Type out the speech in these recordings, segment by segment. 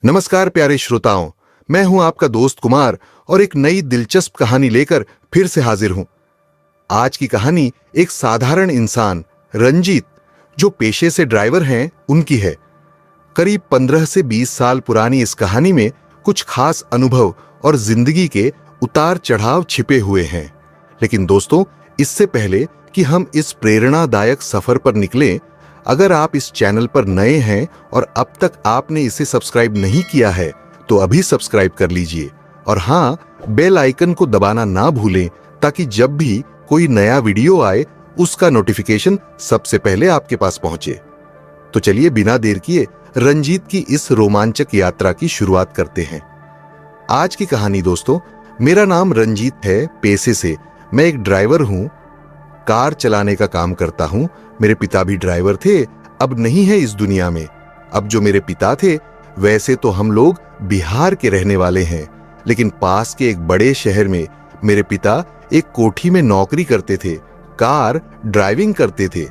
नमस्कार प्यारे श्रोताओं, मैं हूं आपका दोस्त कुमार और एक नई दिलचस्प कहानी लेकर फिर से हाजिर हूं। आज की कहानी एक साधारण इंसान रंजीत, जो पेशे से ड्राइवर हैं, उनकी है। करीब 15 से 20 साल पुरानी इस कहानी में कुछ खास अनुभव और जिंदगी के उतार चढ़ाव छिपे हुए हैं। लेकिन दोस्तों, इससे पहले कि हम इस प्रेरणादायक सफर पर निकलें, अगर आप इस चैनल पर नए हैं और अब तक आपने इसे सब्सक्राइब नहीं किया है तो अभी सब्सक्राइब कर लीजिए और हां, बेल आइकन को दबाना ना भूलें ताकि जब भी कोई नया वीडियो आए उसका नोटिफिकेशन सबसे पहले आपके पास पहुंचे। तो चलिए बिना देर किए रंजीत की इस रोमांचक यात्रा की शुरुआत करते हैं। आज की कहानी दोस्तों, मेरा नाम रंजीत है। पेशे से मैं एक ड्राइवर हूं, कार चलाने का काम करता हूं। मेरे पिता भी ड्राइवर थे, अब नहीं है इस दुनिया में। अब जो मेरे पिता थे, वैसे तो हम लोग बिहार के रहने वाले हैं, लेकिन पास के एक बड़े शहर में मेरे पिता एक कोठी में नौकरी करते थे, कार ड्राइविंग करते थे।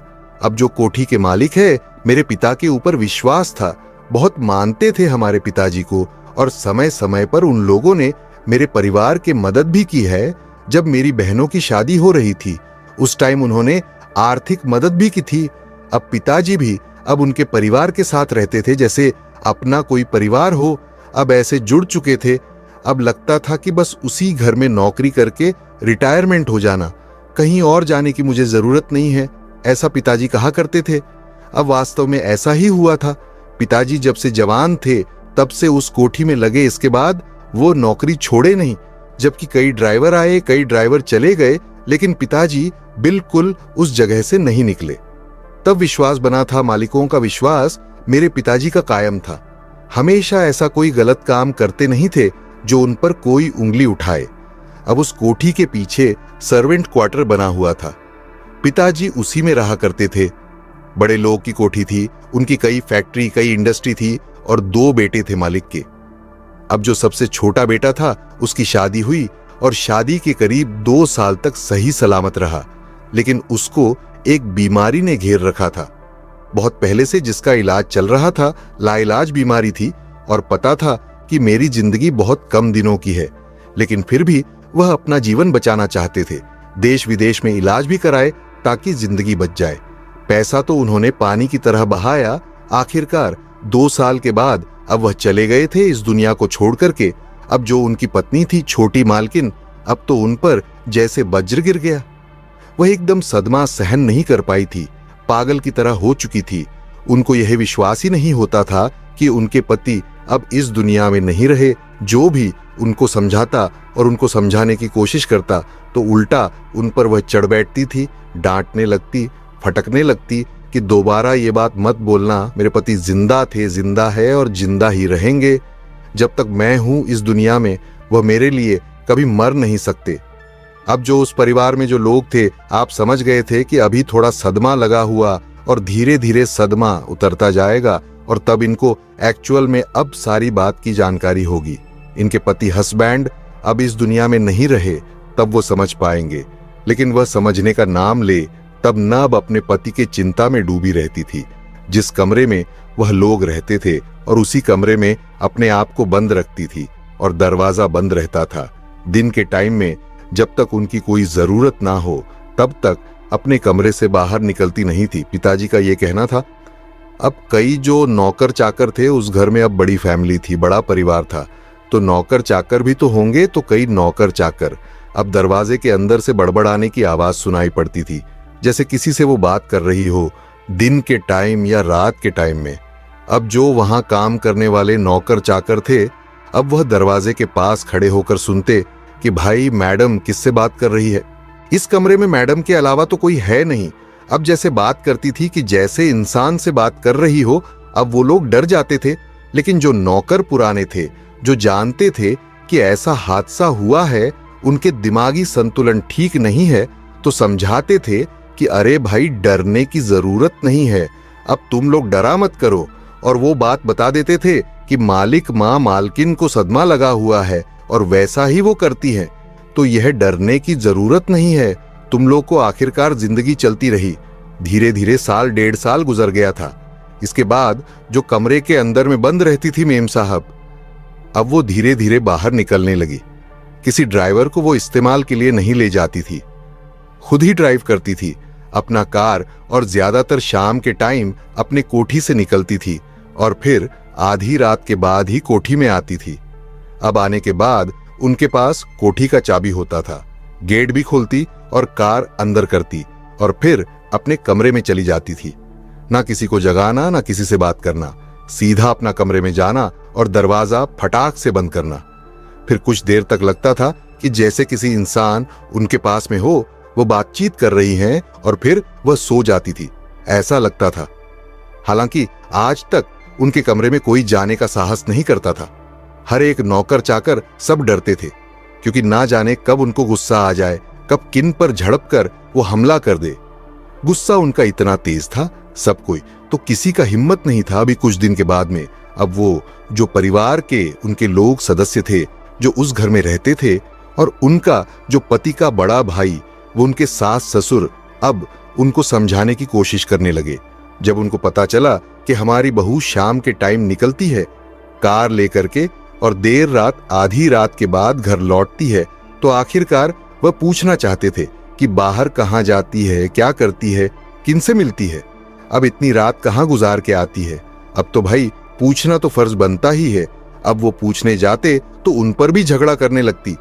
अब जो कोठी के मालिक है, मेरे पिता के ऊपर विश्वास था, बहुत मानते थे हमारे पिताजी को, और समय समय पर उन लोगों ने मेरे परिवार की मदद भी की है। जब मेरी बहनों की शादी हो रही थी, उस टाइम उन्होंने आर्थिक मदद भी की थी। अब पिताजी भी अब उनके परिवार के साथ रहते थे, जैसे अपना कोई परिवार हो। अब ऐसे जुड़ चुके थे, अब लगता था कि बस उसी घर में नौकरी करके रिटायरमेंट हो जाना, कहीं और जाने की मुझे जरूरत नहीं है, ऐसा पिताजी कहा करते थे। अब वास्तव में ऐसा ही हुआ था। पिताजी जब से जवान थे तब से उस कोठी में लगे, इसके बाद वो नौकरी छोड़े नहीं। जबकि कई ड्राइवर आए, कई ड्राइवर चले गए, लेकिन पिताजी बिल्कुल उस जगह से नहीं निकले। तब विश्वास बना था, मालिकों का विश्वास मेरे पिताजी का कायम था। हमेशा ऐसा कोई गलत काम करते नहीं थे जो उन पर कोई उंगली उठाए। अब उस कोठी के पीछे सर्वेंट क्वार्टर बना हुआ था, पिताजी उसी में रहा करते थे। बड़े लोग की कोठी थी, उनकी कई फैक्ट्री, कई इंडस्ट्री थी और 2 बेटे थे मालिक के। अब जो सबसे छोटा बेटा था, उसकी शादी हुई और शादी के करीब 2 साल तक सही सलामत रहा, लेकिन उसको एक बीमारी ने घेर रखा था। बहुत पहले से जिसका इलाज चल रहा था, लाइलाज बीमारी थी, और पता था कि मेरी जिंदगी बहुत कम दिनों की है, लेकिन फिर भी वह अपना जीवन बचाना चाहते थे। देश विदेश में इलाज भी कराए ताकि जिंदगी बच जाए। पैसा तो उन्होंने पानी की तरह बहाया। आखिरकार 2 साल के बाद अब वह चले गए थे इस दुनिया को छोड़ करके। अब जो उनकी पत्नी थी, छोटी मालकिन, अब तो उन पर जैसे वज्र गिर गया। वह एकदम सदमा सहन नहीं कर पाई थी, पागल की तरह हो चुकी थी। उनको यह विश्वास ही नहीं होता था कि उनके पति अब इस दुनिया में नहीं रहे। जो भी उनको समझाता और उनको समझाने की कोशिश करता, तो उल्टा उन पर वह चढ़ बैठती थी, डांटने लगती, फटकने लगती कि दोबारा ये बात मत बोलना, मेरे पति जिंदा थे, जिंदा है और जिंदा ही रहेंगे। जब तक मैं हूं इस दुनिया में, वह मेरे लिए कभी मर नहीं सकते। अब जो उस परिवार में जो लोग थे, आप समझ गए थे कि अभी थोड़ा सदमा लगा हुआ और धीरे धीरे सदमा उतरता जाएगा, और तब इनको एक्चुअल में अब सारी बात की जानकारी होगी। इनके पति हस्बैंड अब इस दुनिया में नहीं रहे, तब वो समझ पाएंगे। लेकिन वह समझने का नाम ले तब नब अपने पति के चिंता में डूबी रहती थी। जिस कमरे में वह लोग रहते थे और उसी कमरे में अपने आप को बंद रखती थी और दरवाजा बंद रहता था। दिन के टाइम में जब तक उनकी कोई जरूरत ना हो तब तक अपने कमरे से बाहर निकलती नहीं थी, पिताजी का यह कहना था। अब कई जो नौकर चाकर थे उस घर में, अब बड़ी फैमिली थी, बड़ा परिवार था, तो नौकर चाकर भी तो होंगे, तो कई नौकर चाकर। अब दरवाजे के अंदर से बड़बड़ाने की आवाज सुनाई पड़ती थी, जैसे किसी से वो बात कर रही हो, दिन के टाइम या रात के टाइम में। अब जो वहां काम करने वाले नौकर चाकर थे, अब वह दरवाजे के पास खड़े होकर सुनते कि भाई मैडम किससे बात कर रही है। इस कमरे में मैडम के अलावा तो कोई है नहीं। अब जैसे बात करती थी कि जैसे इंसान से बात कर रही हो। अब वो लोग डर जाते थे, लेकिन जो नौकर पुराने थे, जो जानते थे कि ऐसा हादसा हुआ है, उनके दिमागी संतुलन ठीक नहीं है, तो समझाते थे कि अरे भाई, डरने की जरूरत नहीं है, अब तुम लोग डरा मत करो। और वो बात बता देते थे कि मालिक माँ मालकिन को सदमा लगा हुआ है और वैसा ही वो करती है, तो यह डरने की जरूरत नहीं है, तुम लोग को आखिरकार जिंदगी चलती रही। धीरे धीरे साल 1.5 साल गुजर गया था। इसके बाद जो कमरे के अंदर में बंद रहती थी मेम साहब, अब वो धीरे धीरे बाहर निकलने लगी। किसी ड्राइवर को वो इस्तेमाल के लिए नहीं ले जाती थी, खुद ही ड्राइव करती थी अपना कार, और ज्यादातर शाम के टाइम अपने कोठी से निकलती थी और फिर आधी रात के बाद ही कोठी में आती थी। अब आने के बाद उनके पास कोठी का चाबी होता था, गेट भी खोलती और कार अंदर करती और फिर अपने कमरे में चली जाती थी। ना किसी को जगाना, ना किसी से बात करना, सीधा अपना कमरे में जाना और दरवाजा फटाक से बंद करना। फिर कुछ देर तक लगता था कि जैसे किसी इंसान उनके पास में हो, वो बातचीत कर रही हैं, और फिर वह सो जाती थी, ऐसा लगता था। हालांकि आज तक उनके कमरे में कोई जाने का साहस नहीं करता था। हर एक नौकर चाकर सब डरते थे, क्योंकि ना जाने कब उनको गुस्सा आ जाए, कब किन पर झड़प कर वो हमला कर दे। गुस्सा उनका इतना तेज था सब कोई, तो किसी का हिम्मत नहीं था अभी कुछ दिन के बाद में। अब वो जो परिवार के उनके लोग सदस्य थे जो उस घर में रहते थे, और उनका जो पति का बड़ा भाई, वो उनके सास ससुर, अब उनको समझाने की कोशिश करने लगे। जब उनको पता चला कि हमारी बहू शाम के टाइम निकलती है कार लेकर के और देर रात आधी रात के बाद घर लौटती है, तो आखिरकार वह पूछना चाहते थे कि बाहर कहाँ जाती है, क्या करती है, किनसे मिलती है, अब इतनी रात कहाँ गुजार के आती है। अब तो भाई पूछना तो फर्ज बनता ही है। अब वो पूछने जाते तो उन पर भी झगड़ा करने लगती।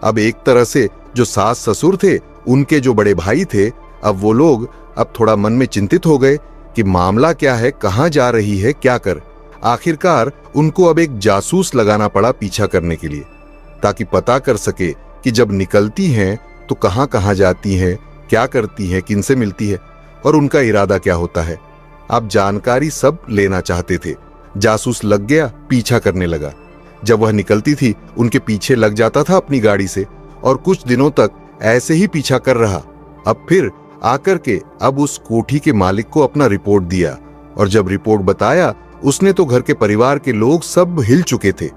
अब एक तरह से जो सास ससुर थे, उनके जो बड़े भाई थे, अब वो लोग अब थोड़ा मन में चिंतित हो गए कि मामला क्या है, कहाँ जा रही है, क्या कर। आखिरकार उनको अब एक जासूस लगाना पड़ा पीछा करने के लिए, ताकि पता कर सके कि जब निकलती हैं तो कहाँ कहाँ जाती हैं, क्या करती हैं, किनसे मिलती है और उनका इरादा क्या होता है। आप जानकारी सब लेना चाहते थे। जासूस लग गया, पीछा करने लगा। जब वह निकलती थी उनके पीछे लग जाता था अपनी गाड़ी से, और कुछ दिनों तक ऐसे ही पीछा कर रहा। अब फिर आकर के अब उस कोठी के मालिक को अपना रिपोर्ट दिया, और जब रिपोर्ट बताया उसने तो घर के परिवार के लोग सब हिल चुके थे,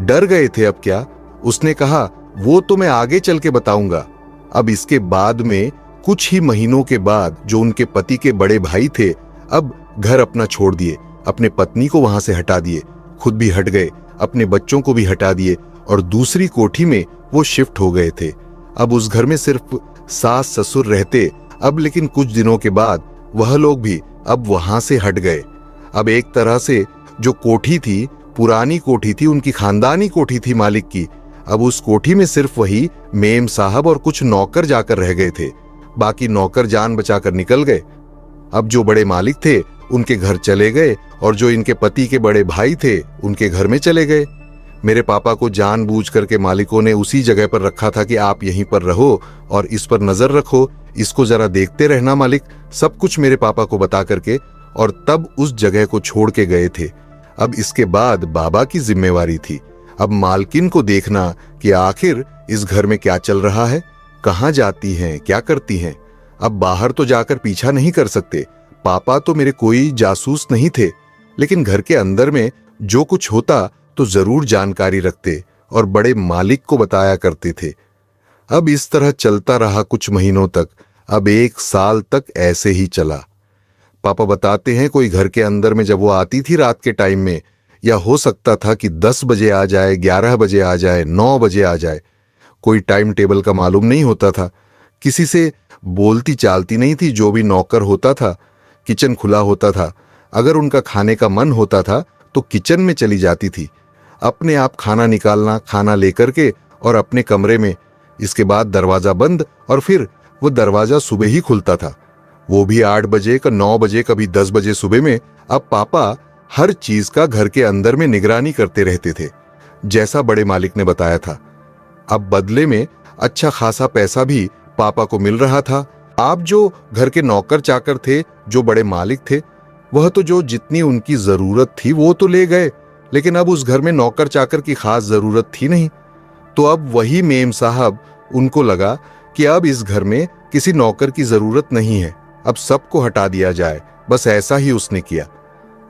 डर गए थे। अब क्या, उसने कहा वो तो मैं आगे चल के बताऊंगा। अब इसके बाद में कुछ ही महीनों के बाद जो उनके पति के बड़े भाई थे, अब घर अपना छोड़ दिए, अपने पत्नी को वहां से हटा दिए, खुद भी हट गए, अपने बच्चों को भी हटा दिए और दूसरी कोठी में वो शिफ्ट हो गए थे। अब उस घर में सिर्फ सास ससुर रहते अब, लेकिन कुछ दिनों के बाद वह लोग भी अब वहां से हट गए। अब एक तरह से जो कोठी थी, पुरानी कोठी थी, उनकी खानदानी कोठी थी मालिक की, अब उस कोठी में सिर्फ वही मेम साहब और कुछ नौकर जाकर रह गए थे। बाकी नौकर जान बचाकर निकल गए। अब जो बड़े मालिक थे उनके घर चले गए, और जो इनके पति के बड़े भाई थे उनके घर में चले गए। मेरे पापा को जानबूझ करके मालिकों ने उसी जगह पर रखा था कि आप यहीं पर रहो और इस पर नजर रखो, इसको जरा देखते रहना मालिक, सब कुछ मेरे पापा को बता करके, और तब उस जगह को छोड़ के गए थे। अब इसके बाद बाबा की जिम्मेवारी थी अब मालकिन को देखना कि आखिर इस घर में क्या चल रहा है, कहाँ जाती हैं, क्या करती हैं। अब बाहर तो जाकर पीछा नहीं कर सकते, पापा तो मेरे कोई जासूस नहीं थे, लेकिन घर के अंदर में जो कुछ होता तो जरूर जानकारी रखते और बड़े मालिक को बताया करते थे। अब इस तरह चलता रहा कुछ महीनों तक। अब 1 साल तक ऐसे ही चला। पापा बताते हैं कोई घर के अंदर में जब वो आती थी रात के टाइम में, या हो सकता था कि 10 बजे आ जाए, 11 बजे आ जाए, 9 बजे आ जाए, कोई टाइम टेबल का मालूम नहीं होता था। किसी से बोलती चालती नहीं थी। जो भी नौकर होता था, किचन खुला होता था, अगर उनका खाने का मन होता था तो किचन में चली जाती थी, अपने आप खाना निकालना, खाना लेकर के और अपने कमरे में। इसके बाद दरवाजा बंद, और फिर वो दरवाजा सुबह ही खुलता था, वो भी 8 बजे का, 9 बजे, कभी 10 बजे सुबह में। अब पापा हर चीज का घर के अंदर में निगरानी करते रहते थे, जैसा बड़े मालिक ने बताया था। अब बदले में अच्छा खासा पैसा भी पापा को मिल रहा था। आप जो घर के नौकर चाकर थे, जो बड़े मालिक थे, वह तो जो जितनी उनकी जरूरत थी वो तो ले गए, लेकिन अब उस घर में नौकर चाकर की खास जरूरत थी नहीं। तो अब वही मेम साहब, उनको लगा कि अब इस घर में किसी नौकर की जरूरत नहीं है, अब सबको हटा दिया जाए। बस ऐसा ही उसने किया।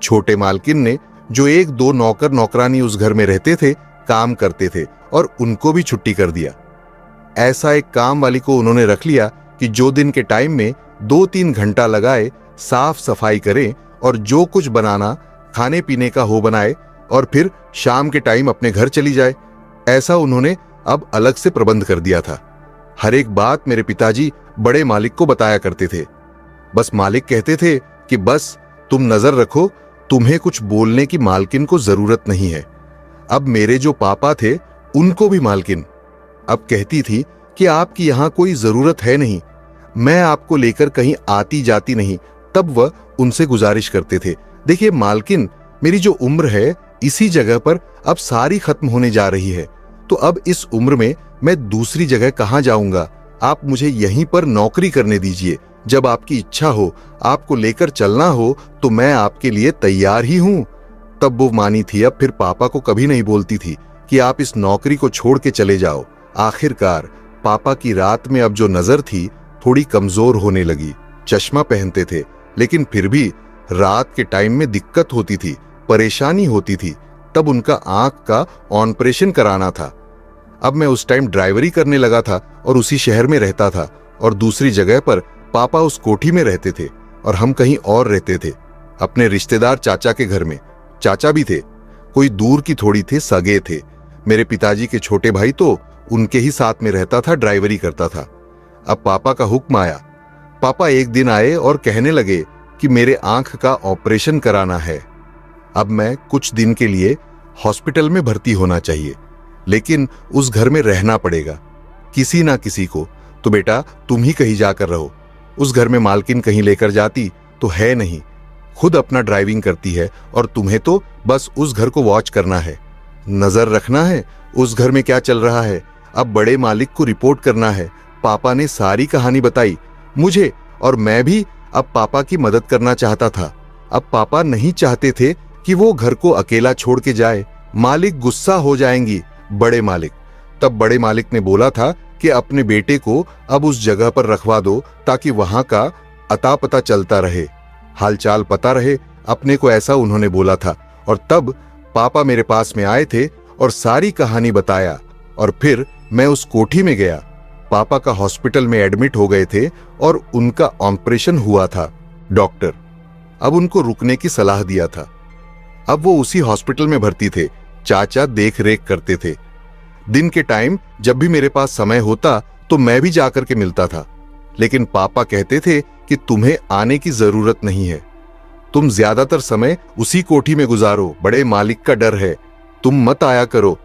छोटे मालकिन ने जो 1-2 नौकर नौकरानी उस घर में रहते थे, काम करते थे, और उनको भी छुट्टी कर दिया। ऐसा एक काम वाली को उन्होंने रख लिया कि जो दिन के टाइम में 2-3 घंटा लगाए, साफ सफाई करे और जो कुछ बनाना खाने पीने का हो बनाए, और फिर शाम के टाइम अपने घर चली जाए। ऐसा उन्होंने अब अलग से प्रबंध कर दिया था। हर एक बात मेरे पिताजी बड़े मालिक को बताया करते थे। बस मालिक कहते थे कि बस तुम नजर रखो, तुम्हें कुछ बोलने की मालकिन को जरूरत नहीं है। अब मेरे जो पापा थे उनको भी मालकिन अब कहती थी कि आपकी यहां कोई जरूरत है नहीं, मैं आपको लेकर कहीं आती जाती नहीं। तब वह उनसे गुजारिश करते थे, देखिए मालकिन, मेरी जो उम्र है इसी जगह पर अब सारी खत्म होने जा रही है, तो अब इस उम्र में मैं दूसरी जगह कहां जाऊंगा? आप मुझे यहीं पर नौकरी करने दीजिए। जब आपकी इच्छा हो, आपको लेकर चलना हो, तो मैं आपके लिए तैयार ही हूं। तब वो मानी थी। अब फिर पापा को कभी नहीं बोलती थी कि आप इस नौकरी को छोड़ के चले जाओ। आखिरकार पापा की रात में अब जो नजर थी थोड़ी कमजोर होने लगी। चश्मा पहनते थे, लेकिन फिर भी रात के टाइम में दिक्कत होती थी, परेशानी होती थी। तब उनका आंख का ऑपरेशन कराना था। अब मैं उस टाइम ड्राइवरी करने लगा था और उसी शहर में रहता था, और दूसरी जगह पर पापा उस कोठी में रहते थे और हम कहीं और रहते थे, अपने रिश्तेदार चाचा के घर में। चाचा भी थे, कोई दूर की थोड़ी थे, सगे थे। मेरे पिताजी के छोटे भाई तो उनके ही साथ में रहता था, ड्राइवरी करता था। अब पापा का हुक्म आया। पापा एक दिन आए और कहने लगे कि मेरे आंख का ऑपरेशन कराना है। अब मैं कुछ दिन के लिए हॉस्पिटल में भर्ती होना चाहिए, लेकिन उस घर में रहना पड़ेगा किसी ना किसी को। तो बेटा तुम ही कहीं जाकर रहो। उस घर में मालकिन कहीं लेकर जाती तो है नहीं, खुद अपना ड्राइविंग करती है, और तुम्हें तो बस उस घर को वॉच करना है, नजर रखना है उस घर में क्या चल रहा है। अब बड़े मालिक को रिपोर्ट करना है। पापा ने सारी कहानी बताई मुझे, और मैं भी अब पापा की मदद करना चाहता था। अब पापा नहीं चाहते थे कि वो घर को अकेला छोड़ के जाए, मालिक गुस्सा हो जाएंगी, बड़े मालिक। तब बड़े मालिक ने बोला था कि अपने बेटे को अब उस जगह पर रखवा दो, ताकि वहां का अता पता चलता रहे, हालचाल पता रहे अपने को, ऐसा उन्होंने बोला था। और तब पापा मेरे पास में आए थे और सारी कहानी बताया, और फिर मैं उस कोठी में गया। पापा का हॉस्पिटल में एडमिट हो गए थे और उनका ऑपरेशन हुआ था। डॉक्टर अब उनको रुकने की सलाह दिया था। अब वो उसी हॉस्पिटल में भर्ती थे, चाचा देख रेख करते थे। दिन के टाइम जब भी मेरे पास समय होता तो मैं भी जाकर के मिलता था, लेकिन पापा कहते थे कि तुम्हें आने की जरूरत नहीं है, तुम ज्यादातर समय उसी कोठी में गुजारो, बड़े मालिक का डर है, तुम मत आया करो।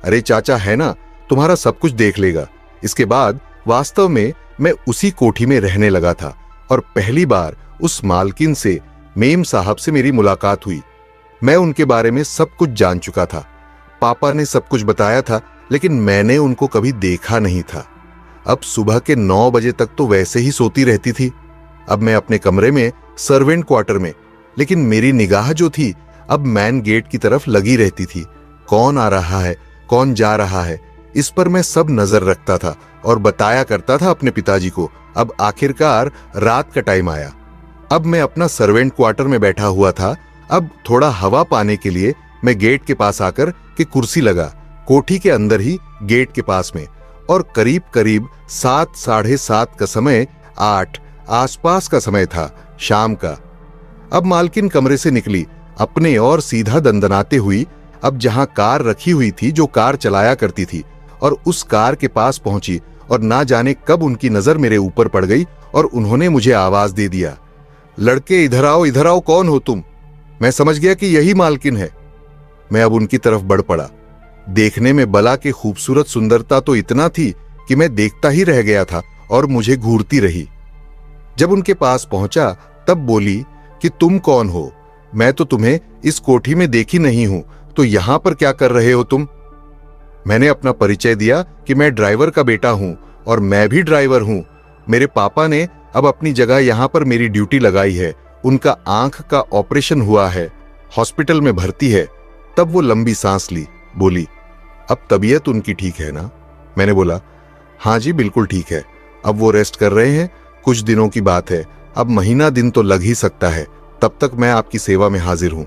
अरे चाचा है ना, तुम्हारा सब कुछ देख लेगा। इसके बाद वास्तव में मैं उसी कोठी में रहने लगा था, और पहली बार उस मालकिन से, मेम साहब से मेरी मुलाकात हुई। मैं उनके बारे में सब कुछ जान चुका था। पापा ने सब कुछ बताया था, लेकिन मैंने उनको कभी देखा नहीं था। अब सुबह के 9 बजे तक तो वैसे ही सोती रहती थी। अब मैं अपने कमरे में, सर्वेंट क्वार्टर में, लेकिन मेरी निगाह जो थी अब मैन गेट की तरफ लगी रहती थी। कौन आ रहा है, कौन जा रहा है, इस पर मैं सब नजर रखता था और बताया करता था अपने पिताजी को। अब आखिरकार रात का टाइम आया। अब मैं अपना सर्वेंट क्वार्टर में बैठा हुआ था। अब थोड़ा हवा पाने के लिए मैं गेट के पास आकर के कुर्सी लगा, कोठी के अंदर ही गेट के पास में, और करीब करीब 7, साढ़े 7 का समय, 8 आसपास का समय था, शाम का। अब मालकिन कमरे से निकली, अपने और सीधा दंदनाते हुई अब जहां कार रखी हुई थी, जो कार चलाया करती थी, और उस कार के पास पहुंची, और ना जाने कब उनकी नजर मेरे ऊपर पड़ गई और उन्होंने मुझे आवाज दे दिया, लड़के इधर आओ, कौन हो तुम? मैं समझ गया कि यही मालकिन है। मैं अब उनकी तरफ बढ़ पड़ा। देखने में बला के खूबसूरत सुंदरता तो इतना थी कि मैं देखता ही रह गया था और मुझे घूरती रही। जब उनके पास पहुंचा तब बोली कि तुम कौन हो? मैं तो तुम्हें इस कोठी में देखी नहीं हूं, तो यहां पर क्या कर रहे हो तुम? मैंने अपना परिचय दिया कि मैं ड्राइवर का बेटा हूं, और मैं भी ड्राइवर हूं। मेरे पापा ने अब अपनी जगह यहां पर मेरी ड्यूटी लगाई है। उनका आंख का ऑपरेशन हुआ है, हॉस्पिटल में भर्ती है। तब वो लंबी सांस ली, बोली, अब तबीयत उनकी ठीक है ना? मैंने बोला, हाँ जी बिल्कुल ठीक है। अब वो रेस्ट कर रहे हैं, कुछ दिनों की बात है, अब महीना दिन तो लग ही सकता है, तब तक मैं आपकी सेवा में हाजिर हूं।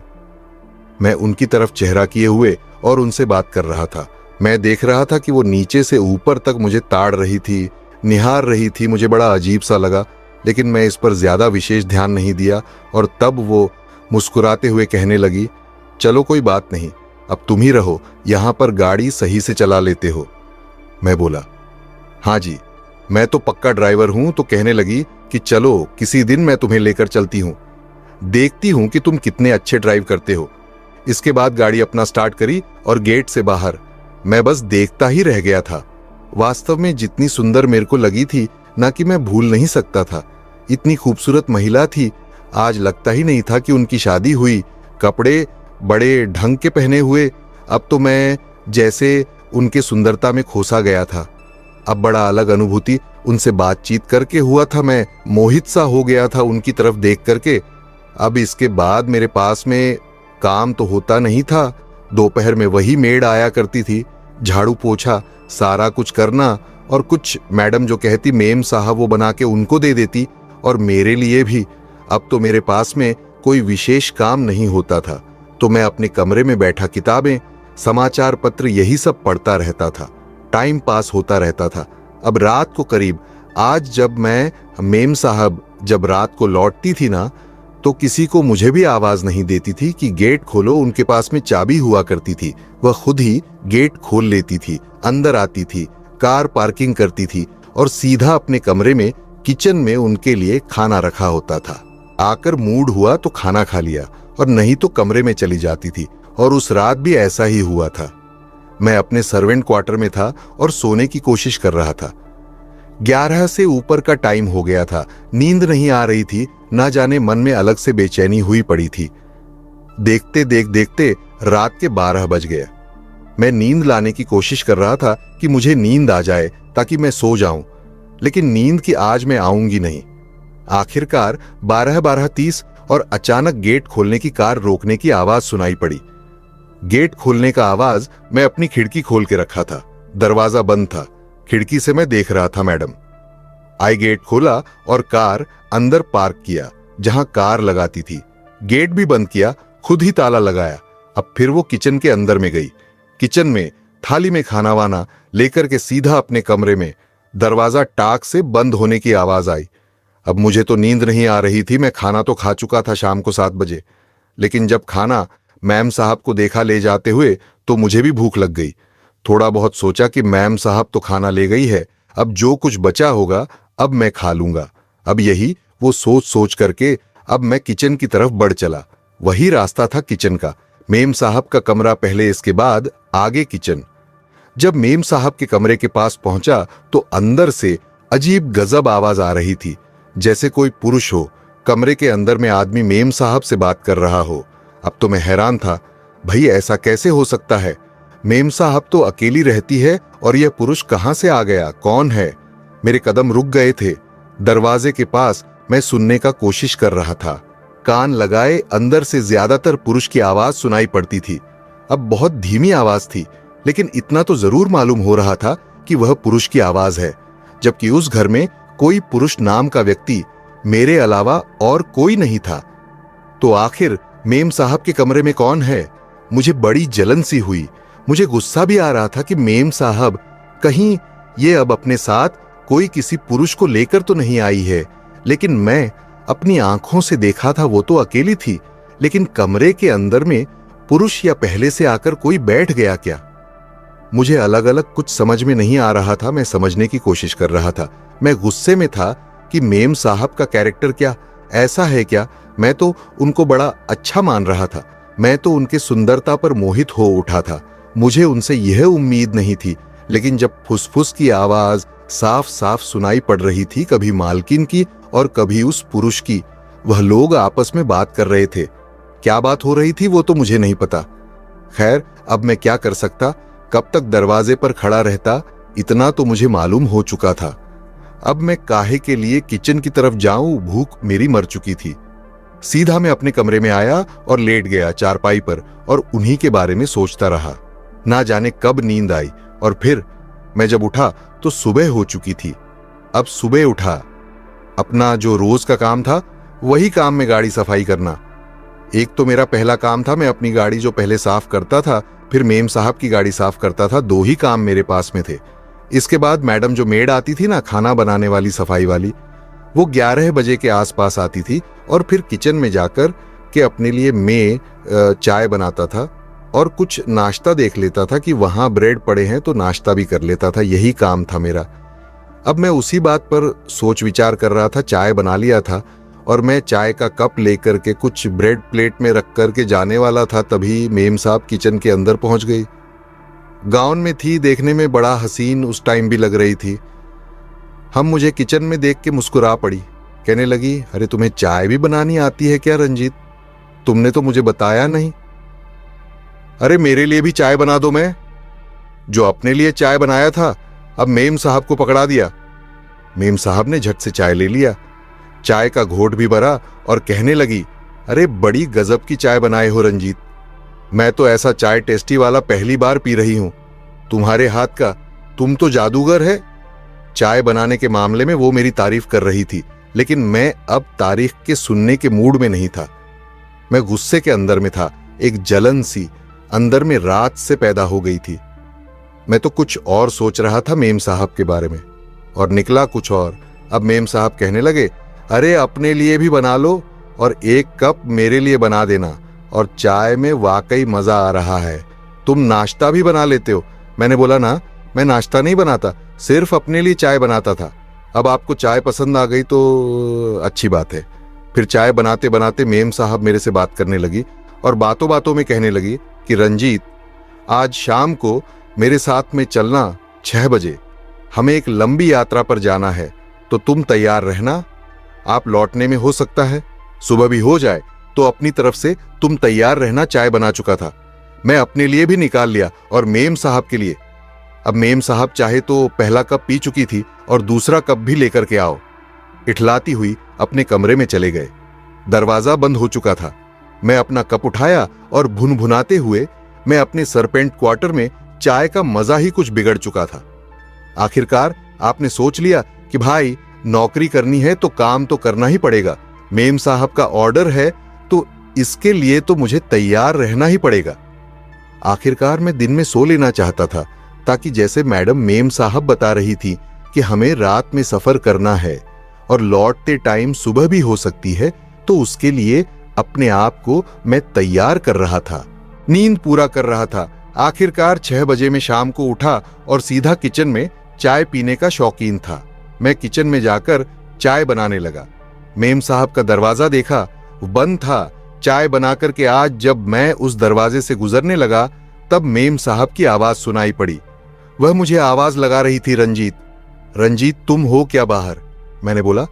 मैं उनकी तरफ चेहरा किए हुए और उनसे बात कर रहा था। मैं देख रहा था कि वो नीचे से ऊपर तक मुझे ताड़ रही थी, निहार रही थी। मुझे बड़ा अजीब सा लगा, लेकिन मैं इस पर ज्यादा विशेष ध्यान नहीं दिया। और तब वो मुस्कुराते हुए कहने लगी, चलो कोई बात नहीं, अब तुम ही रहो, यहां पर गाड़ी सही से चला लेते हो। मैं बोला, हाँ जी, मैं तो पक्का ड्राइवर हूं। तो कहने लगी कि चलो किसी दिन मैं तुम्हें लेकर चलती हूं, देखती हूं कि तुम कितने अच्छे ड्राइव करते हो। इसके बाद गाड़ी अपना स्टार्ट करी और गेट से बाहर मैं बस देखता ही रह गया था। वास्तव में जितनी सुंदर मेरे को लगी थी ना कि मैं भूल नहीं सकता था। इतनी खूबसूरत महिला थी, आज लगता ही नहीं था कि उनकी शादी हुई। कपड़े बड़े ढंग के पहने हुए, अब तो मैं जैसे उनके सुंदरता में खोसा गया था। अब बड़ा अलग अनुभूति उनसे बातचीत करके हुआ था। मैं मोहित सा हो गया था उनकी तरफ देख करके। अब इसके बाद मेरे पास में काम तो होता नहीं था। दोपहर में वही मेड आया करती थी, झाड़ू पोछा सारा कुछ करना, और कुछ मैडम जो कहती मेम साहब वो बना के उनको दे देती, और मेरे लिए भी। अब तो मेरे पास में कोई विशेष काम नहीं होता था, तो मैं अपने कमरे में बैठा किताबें, समाचार पत्र यही सब पढ़ता रहता था। टाइम पास होता रहता था। अब रात को करीब, आज जब मैं मेम साहब जब रात को लौटती थी ना, तो किसी को मुझे भी आवाज नहीं देती थी कि गेट खोलो। उनके पास में चाबी हुआ करती थी, वह खुद ही गेट खोल लेती थी, अंदर आती थी, कार पार्किंग करती थी और सीधा अपने कमरे में किचन में उनके लिए खाना रखा होता था। आकर मूड हुआ तो खाना खा लिया, और नहीं तो कमरे में चली जाती थी। और उस रात भी ऐसा ही हुआ था। मैं अपने सर्वेंट क्वार्टर में था और सोने की कोशिश कर रहा था। 11 से ऊपर का टाइम हो गया था। नींद नहीं आ रही थी, ना जाने मन में अलग से बेचैनी हुई पड़ी थी। देखते देखते रात के 12 बज गए। मैं नींद लाने की कोशिश कर रहा था कि मुझे नींद आ जाए ताकि मैं सो जाऊं, लेकिन नींद की आज मैं आऊंगी नहीं। आखिरकार 12:30 और अचानक गेट खोलने की कार रोकने की आवाज सुनाई पड़ी। गेट खोलने का आवाज, मैं अपनी खिड़की खोल के रखा था, दरवाजा बंद था। खिड़की से मैं देख रहा था मैडम आई। गेट खोला और कार अंदर पार्क किया जहां कार लगाती थी। गेट भी बंद किया, खुद ही ताला लगाया। अब फिर वो किचन के अंदर में गई। किचन में थाली में खाना वाना लेकर के सीधा अपने कमरे में। दरवाजा टाक से बंद होने की आवाज आई। अब मुझे तो नींद नहीं आ रही थी। मैं खाना तो खा चुका था शाम को 7 बजे, लेकिन जब खाना मैम साहब को देखा ले जाते हुए तो मुझे भी भूख लग गई। थोड़ा बहुत सोचा कि मैम साहब तो खाना ले गई है, अब जो कुछ बचा होगा अब मैं खा लूंगा। अब यही वो सोच सोच करके अब मैं किचन की तरफ बढ़ चला। वही रास्ता था किचन का। मेम साहब का कमरा पहले, इसके बाद आगे किचन। जब मेम साहब के कमरे के पास पहुंचा तो अंदर से अजीब गजब आवाज आ रही थी, जैसे कोई पुरुष हो कमरे के अंदर में आदमी मेम साहब से बात कर रहा हो। अब तो मैं हैरान था, भाई ऐसा कैसे हो सकता है? मेम साहब तो अकेली रहती है और यह पुरुष कहां से आ गया, कौन है? मेरे कदम रुक गए थे। दरवाजे के पास मैं सुनने का कोशिश कर रहा था। कान लगाए अंदर से ज्यादातर पुरुष की आवाज सुनाई पड़ती थी। अब बहुत धीमी आवाज थी, लेकिन इतना तो जरूर मालूम हो रहा था कि वह पुरुष की आवाज है, जबकि उस घर में कोई पुरुष नाम का व्यक्ति मेरे अलावा और कोई नहीं था। तो आखिर मेम साहब के कमरे में कौन है? मुझे बड़ी जलन सी हुई। मुझे गुस्सा भी आ रहा था कि मेम साहब कहीं ये अब अपने साथ कोई किसी पुरुष को लेकर तो नहीं आई है। लेकिन मैं अपनी आंखों से देखा था वो तो अकेली थी, लेकिन कमरे के अंदर में पुरुष या पहले से आकर कोई बैठ गया क्या? मुझे अलग अलग कुछ समझ में नहीं आ रहा था। मैं समझने की कोशिश कर रहा था। मैं गुस्से में था कि मेम साहब का कैरेक्टर क्या ऐसा है क्या? मैं तो उनको बड़ा अच्छा मान रहा था। मैं तो उनके सुंदरता पर मोहित हो उठा था। मुझे उनसे यह उम्मीद नहीं थी। लेकिन जब फुसफुस की आवाज साफ साफ सुनाई पड़ रही थी, कभी मालकिन की और कभी उस पुरुष की, वह लोग आपस में बात कर रहे थे। क्या बात हो रही थी वो तो मुझे नहीं पता। खैर, अब मैं क्या कर सकता? कब तक दरवाजे पर खड़ा रहता, इतना तो मुझे मालूम हो चुका था। अब मैं काहे के लिए किचन की तरफ जाऊं? भूख मेरी मर चुकी थी। सीधा मैं अपने कमरे में आया और लेट गया चारपाई पर और उन्हीं के बारे में सोचता रहा। ना जाने कब नींद आई और फिर मैं जब उठा तो सुबह हो चुकी थी। अब सुबह उठा, अपना जो रोज का काम था वही काम में गाड़ी सफाई करना। एक तो मेरा पहला काम था, मैं अपनी गाड़ी जो पहले साफ करता था, फिर मेम साहब की गाड़ी साफ करता था। 2 ही काम मेरे पास में थे। इसके बाद मैडम जो मेड आती थी ना, खाना बनाने वाली, सफाई वाली, वो 11 बजे के आसपास आती थी और फिर किचन में जाकर के अपने लिए मैं चाय बनाता था। और कुछ नाश्ता देख लेता था कि वहां ब्रेड पड़े हैं तो नाश्ता भी कर लेता था। यही काम था मेरा। अब मैं उसी बात पर सोच विचार कर रहा था। चाय बना लिया था और मैं चाय का कप लेकर के कुछ ब्रेड प्लेट में रख करके जाने वाला था, तभी मेम साहब किचन के अंदर पहुंच गई। गाउन में थी, देखने में बड़ा हसीन उस टाइम भी लग रही थी। हम मुझे किचन में देख के मुस्कुरा पड़ी। कहने लगी, अरे तुम्हें चाय भी बनानी आती है क्या रंजीत? तुमने तो मुझे बताया नहीं। अरे मेरे लिए भी चाय बना दो। मैं जो अपने लिए चाय बनाया था अब मेम साहब को पकड़ा दिया। मेम साहब ने झट से चाय ले लिया, चाय का घोट भी भरा और कहने लगी, अरे बड़ी गजब की चाय बनाए हो रंजीत। मैं तो ऐसा चाय टेस्टी वाला पहली बार पी रही हूं। तुम्हारे हाथ का, तुम तो जादूगर है। चाय बनाने के मामले में वो मेरी तारीफ कर रही थी, लेकिन मैं अब तारीफ के सुनने के मूड में नहीं था। मैं गुस्से के अंदर में था। एक जलन सी अंदर में रात से पैदा हो गई थी। मैं तो कुछ और सोच रहा था मेम साहब के बारे में, और निकला कुछ और। अब मेम साहब कहने लगे, अरे अपने लिए भी बना लो और एक कप मेरे लिए बना देना, और चाय में वाकई मजा आ रहा है। तुम नाश्ता भी बना लेते हो। मैंने बोला ना, मैं नाश्ता नहीं बनाता, सिर्फ अपने लिए चाय बनाता था। अब आपको चाय पसंद आ गई तो अच्छी बात है। फिर चाय बनाते बनाते मेम साहब मेरे से बात करने लगी और बातों बातों में कहने लगी कि रंजीत, आज शाम को मेरे साथ में चलना 6 बजे। हमें एक लंबी यात्रा पर जाना है, तो तुम तैयार रहना। आप लौटने में हो सकता है सुबह भी हो जाए, तो अपनी तरफ से तुम तैयार रहना। चाय बना चुका था, मैं अपने लिए भी निकाल लिया और मेम साहब के लिए। अब मेम साहब चाहे तो पहला कप पी चुकी थी और दूसरा कप भी लेकर के आओ। इठलाती हुई अपने कमरे में चले गए। दरवाजा बंद हो चुका था। मैं अपना कप उठाया और भुनभुनाते हुए मैं अपने सरपेंट क्वार्टर में, चाय का मजा ही कुछ बिगड़ चुका था। आखिरकार आपने सोच लिया कि भाई नौकरी करनी है तो काम तो करना ही पड़ेगा। मेम साहब का ऑर्डर है तो इसके लिए तो मुझे तैयार रहना ही पड़ेगा। आखिरकार मैं दिन में सो लेना चाहता था, ताकि जैसे मैडम मेम साहब बता रही थी कि हमें रात में सफर करना है और लौटते टाइम सुबह भी हो सकती है, तो उसके लिए अपने आप को मैं तैयार कर रहा था, नींद पूरा कर रहा था। आखिरकार 6 बजे में शाम को उठा और सीधा किचन में चाय पीने का शौकीन था। मैं किचन में जाकर चाय बनाने लगा। मेम साहब का दरवाजा देखा, बंद था। चाय बनाकर के आज जब मैं उस दरवाजे से गुजरने लगा, तब मेम साहब की आवाज सुनाई पड़ी। वह मुझे आवाज लगा रही थी, रंजीत, रंजीत तुम हो क्या बाहर? मैंने बोला,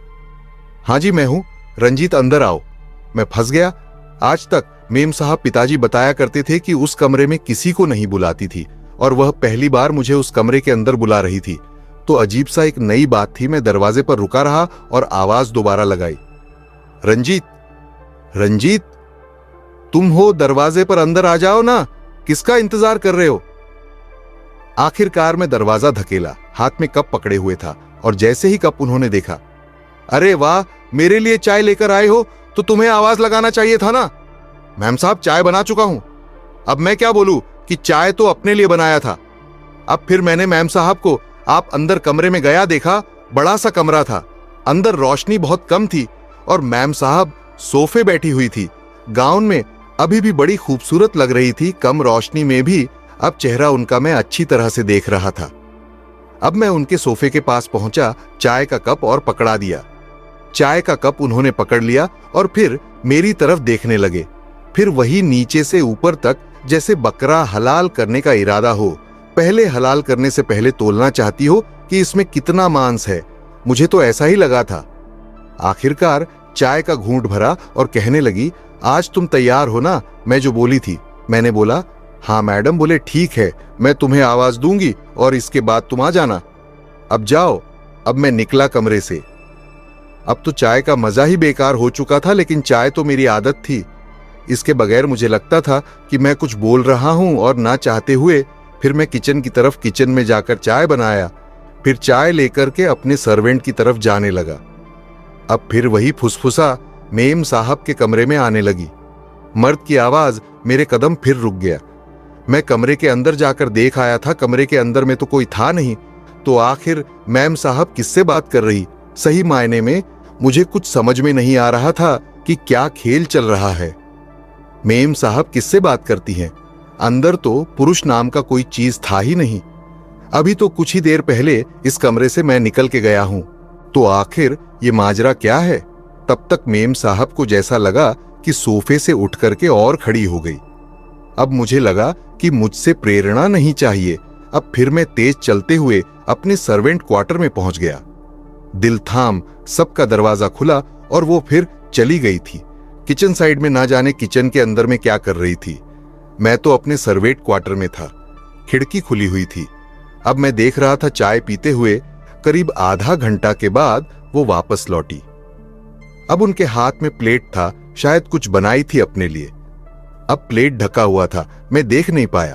हां जी मैं हूं। रंजीत अंदर आओ। मैं फंस गया। आज तक मेम साहब पिताजी बताया करते थे कि उस कमरे में किसी को नहीं बुलाती थी, और वह पहली बार मुझे उस कमरे के अंदर बुला रही थी। तो अजीब सा एक नई बात थी। मैं दरवाजे पर रुका रहा और आवाज दोबारा लगाई, रंजीत, रंजीत तुम हो, दरवाजे पर अंदर आ जाओ ना, किसका इंतजार कर रहे हो? आखिरकार मैं दरवाजा धकेला। हाथ में कप पकड़े हुए था, और जैसे ही कप उन्होंने देखा, अरे वाह, मेरे लिए चाय लेकर आए हो तो तुम्हें आवाज लगाना चाहिए था ना। मैम साहब चाय बना चुका हूं। अब मैं क्या बोलूं कि चाय तो अपने लिए बनाया था। अब फिर मैंने मैम साहब को आप अंदर कमरे में गया देखा। बड़ा सा कमरा था, अंदर रोशनी बहुत कम थी और मैम साहब सोफे बैठी हुई थी। गाउन में अभी भी बड़ी खूबसूरत लग रही थी। कम रोशनी में भी अब चेहरा उनका मैं अच्छी तरह से देख रहा था। अब मैं उनके सोफे के पास पहुंचा, चाय का कप और पकड़ा दिया। चाय का कप उन्होंने पकड़ लिया और फिर मेरी तरफ देखने लगे। फिर वही नीचे से ऊपर तक, जैसे बकरा हलाल करने का इरादा हो। पहले हलाल करने से पहले तोलना चाहती हो कि इसमें कितना मांस है। मुझे तो ऐसा ही लगा था। आखिरकार चाय का घूंट भरा और कहने लगी, आज तुम तैयार हो ना, मैं जो बोली थी? मैंने बोला, हाँ मैडम। बोले, ठीक है, मैं तुम्हें आवाज दूंगी और इसके बाद तुम आ जाना। अब जाओ। अब मैं निकला कमरे से। अब तो चाय का मजा ही बेकार हो चुका था, लेकिन चाय तो मेरी आदत थी। इसके बगैर मुझे लगता था कि मैं कुछ बोल रहा हूं, और ना चाहते हुए फिर मैं किचन की तरफ, किचन में जाकर चाय बनाया। फिर चाय लेकर के अपने सर्वेंट की तरफ जाने लगा। अब फिर वही फुसफुसा मेम साहब के कमरे में आने लगी। मर्द की आवाज, मेरे कदम फिर रुक गया। मैं कमरे के अंदर जाकर देख आया था। कमरे के अंदर में तो कोई था नहीं। तो आखिर मैम साहब किससे बात कर रही? सही मायने में मुझे कुछ समझ में नहीं आ रहा था कि क्या खेल चल रहा है। मेम साहब किससे बात करती हैं? अंदर तो पुरुष नाम का कोई चीज था ही नहीं। अभी तो कुछ ही देर पहले इस कमरे से मैं निकल के गया हूं, तो आखिर ये माजरा क्या है? तब तक मेम साहब को जैसा लगा कि सोफे से उठ करके और खड़ी हो गई। अब मुझे लगा कि मुझसे प्रेरणा नहीं चाहिए। अब फिर मैं तेज चलते हुए अपने सर्वेंट क्वार्टर में पहुंच गया। दिल थाम सबका दरवाजा खुला और वो फिर चली गई थी। किचन साइड में ना जाने किचन के अंदर में क्या कर रही थी। मैं तो अपने सर्वेंट क्वार्टर में था। खिड़की खुली हुई थी। अब मैं देख रहा था चाय पीते हुए। करीब आधा घंटा के बाद वो वापस लौटी। अब उनके हाथ में प्लेट था, शायद कुछ बनाई थी अपने लिए। अब प्लेट ढका हुआ था, मैं देख नहीं पाया।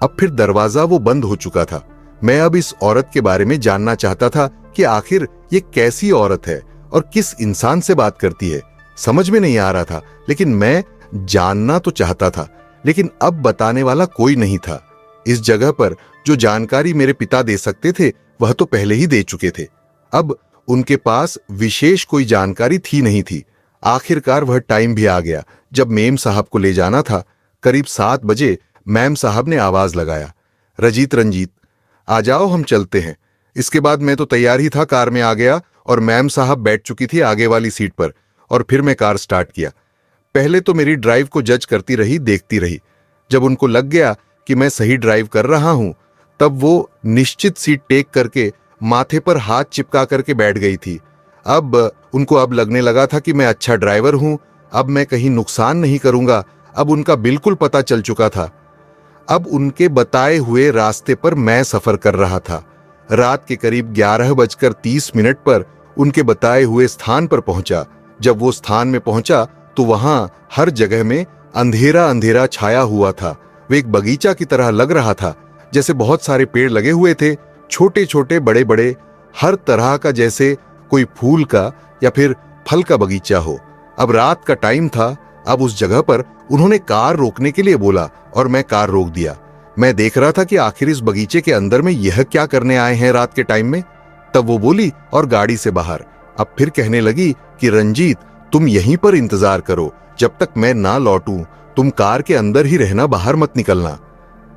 अब फिर दरवाजा वो बंद हो चुका था। मैं अब इस औरत के बारे में जानना चाहता था कि आखिर ये कैसी औरत है और किस इंसान से बात करती है। समझ में नहीं आ रहा था, लेकिन मैं जानना तो चाहता था। लेकिन अब बताने वाला कोई नहीं था। इस जगह पर जो जानकारी मेरे पिता दे सकते थे वह तो पहले ही दे चुके थे। अब उनके पास विशेष कोई जानकारी थी नहीं थी। आखिरकार वह टाइम भी आ गया जब मेम साहब को ले जाना था। करीब 7 बजे मैम साहब ने आवाज लगाया, रंजीत, आ जाओ, हम चलते हैं। इसके बाद मैं तो तैयार ही था, कार में आ गया और मैम साहब बैठ चुकी थी आगे वाली सीट पर। और फिर मैं कार स्टार्ट किया। पहले तो मेरी ड्राइव को जज करती रही, देखती रही। जब उनको लग गया कि मैं सही ड्राइव कर रहा हूं, तब वो निश्चित सीट टेक करके माथे पर हाथ चिपका करके बैठ गई थी। अब उनको अब लगने लगा था कि मैं अच्छा ड्राइवर हूं, अब मैं कहीं नुकसान नहीं करूंगा। अब उनका बिल्कुल पता चल चुका था। अब उनके बताए हुए रास्ते पर मैं सफर कर रहा था। रात के करीब 11:30 पर उनके बताए हुए स्थान पर पहुंचा। जब वो स्थान में पहुंचा तो वहां हर जगह में अंधेरा अंधेरा छाया हुआ था। वो एक बगीचा की तरह लग रहा था, जैसे बहुत सारे पेड़ लगे हुए थे, छोटे छोटे बड़े बड़े, हर तरह का, जैसे कोई फूल का या फिर फल का बगीचा हो। अब रात का टाइम था। अब उस जगह पर उन्होंने कार रोकने के लिए बोला और मैं कार रोक दिया। मैं देख रहा था कि आखिर इस बगीचे के अंदर में यह क्या करने आए हैं रात के टाइम में। तब वो बोली और गाड़ी से बाहर। अब फिर कहने लगी कि रंजीत, तुम यहीं पर इंतजार करो, जब तक मैं ना लौटूं तुम कार के अंदर ही रहना, बाहर मत निकलना।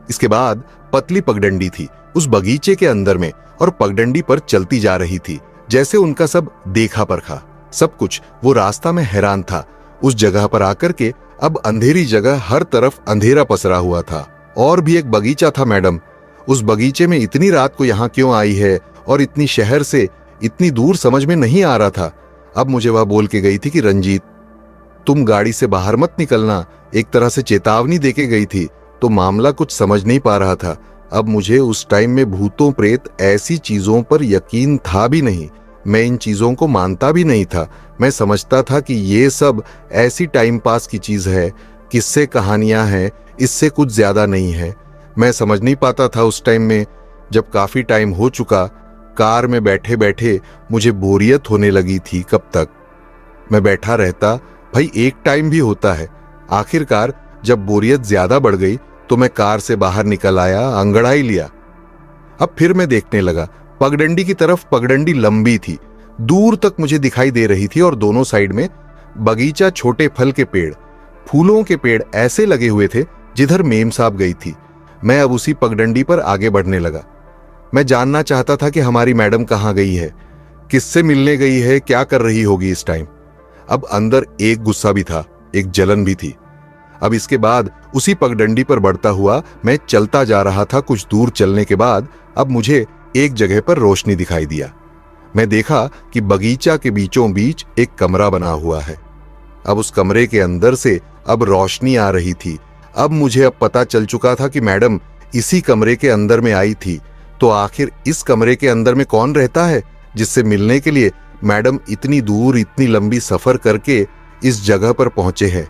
इसके बाद पतली पगडंडी थी उस बगीचे के अंदर में और पगडंडी पर चलती जा रही थी, जैसे उनका सब देखा परखा सब कुछ। वो रास्ता में हैरान था। उस जगह पर आकर के अब अंधेरी जगह, हर तरफ अंधेरा पसरा हुआ था। और भी एक बगीचा था मैडम। उस बगीचे में इतनी रात को यहां क्यों आई है और इतनी शहर से इतनी दूर, समझ में नहीं आ रहा था। अब मुझे वह बोल के गई थी कि रंजीत, तुम गाड़ी से बाहर मत निकलना। एक तरह से चेतावनी देके गई थी। तो मामला कुछ समझ नहीं पा रहा था। अब मुझे उस टाइम में भूतों प्रेत ऐसी चीजों पर यकीन था भी नहीं। मैं इन चीजों को मानता भी नहीं था। मैं समझता था कि ये सब ऐसी टाइम पास की चीज है, किस्से कहानियां हैं, इससे कुछ ज्यादा नहीं है। मैं समझ नहीं पाता था उस टाइम में। जब काफी टाइम हो चुका, कार में बैठे बैठे मुझे बोरियत होने लगी थी। कब तक मैं बैठा रहता भाई, एक टाइम भी होता है। आखिरकार जब बोरियत ज्यादा बढ़ गई तो मैं कार से बाहर निकल आया, अंगड़ाई लिया। अब फिर मैं देखने लगा पगडंडी की तरफ। पगडंडी लंबी थी, दूर तक मुझे दिखाई दे रही थी और दोनों साइड में बगीचा, छोटे फल के पेड़, फूलों के पेड़ ऐसे लगे हुए थे जिधर मेम साहब गई थी। मैं अब उसी पगडंडी पर आगे बढ़ने लगा। मैं जानना चाहता था कि हमारी मैडम कहाँ गई है, किससे मिलने गई है, क्या कर रही होगी इस टाइम। अब अंदर एक गुस्सा भी था, एक जलन भी थी। अब इसके बाद उसी पगडंडी पर बढ़ता हुआ मैं चलता जा रहा था। कुछ दूर चलने के बाद अब मुझे एक जगह पर रोशनी दिखाई दिया। मैं देखा कि बगीचा के बीचों बीच एक कमरा बना हुआ है। अब उस कमरे के अंदर से अब रोशनी आ रही थी। अब मुझे अब पता चल चुका था कि मैडम इसी कमरे के अंदर में आई थी। तो आखिर इस कमरे के अंदर में कौन रहता है जिससे मिलने के लिए मैडम इतनी दूर, इतनी लंबी सफर करके इस जगह पर पहुंचे हैं?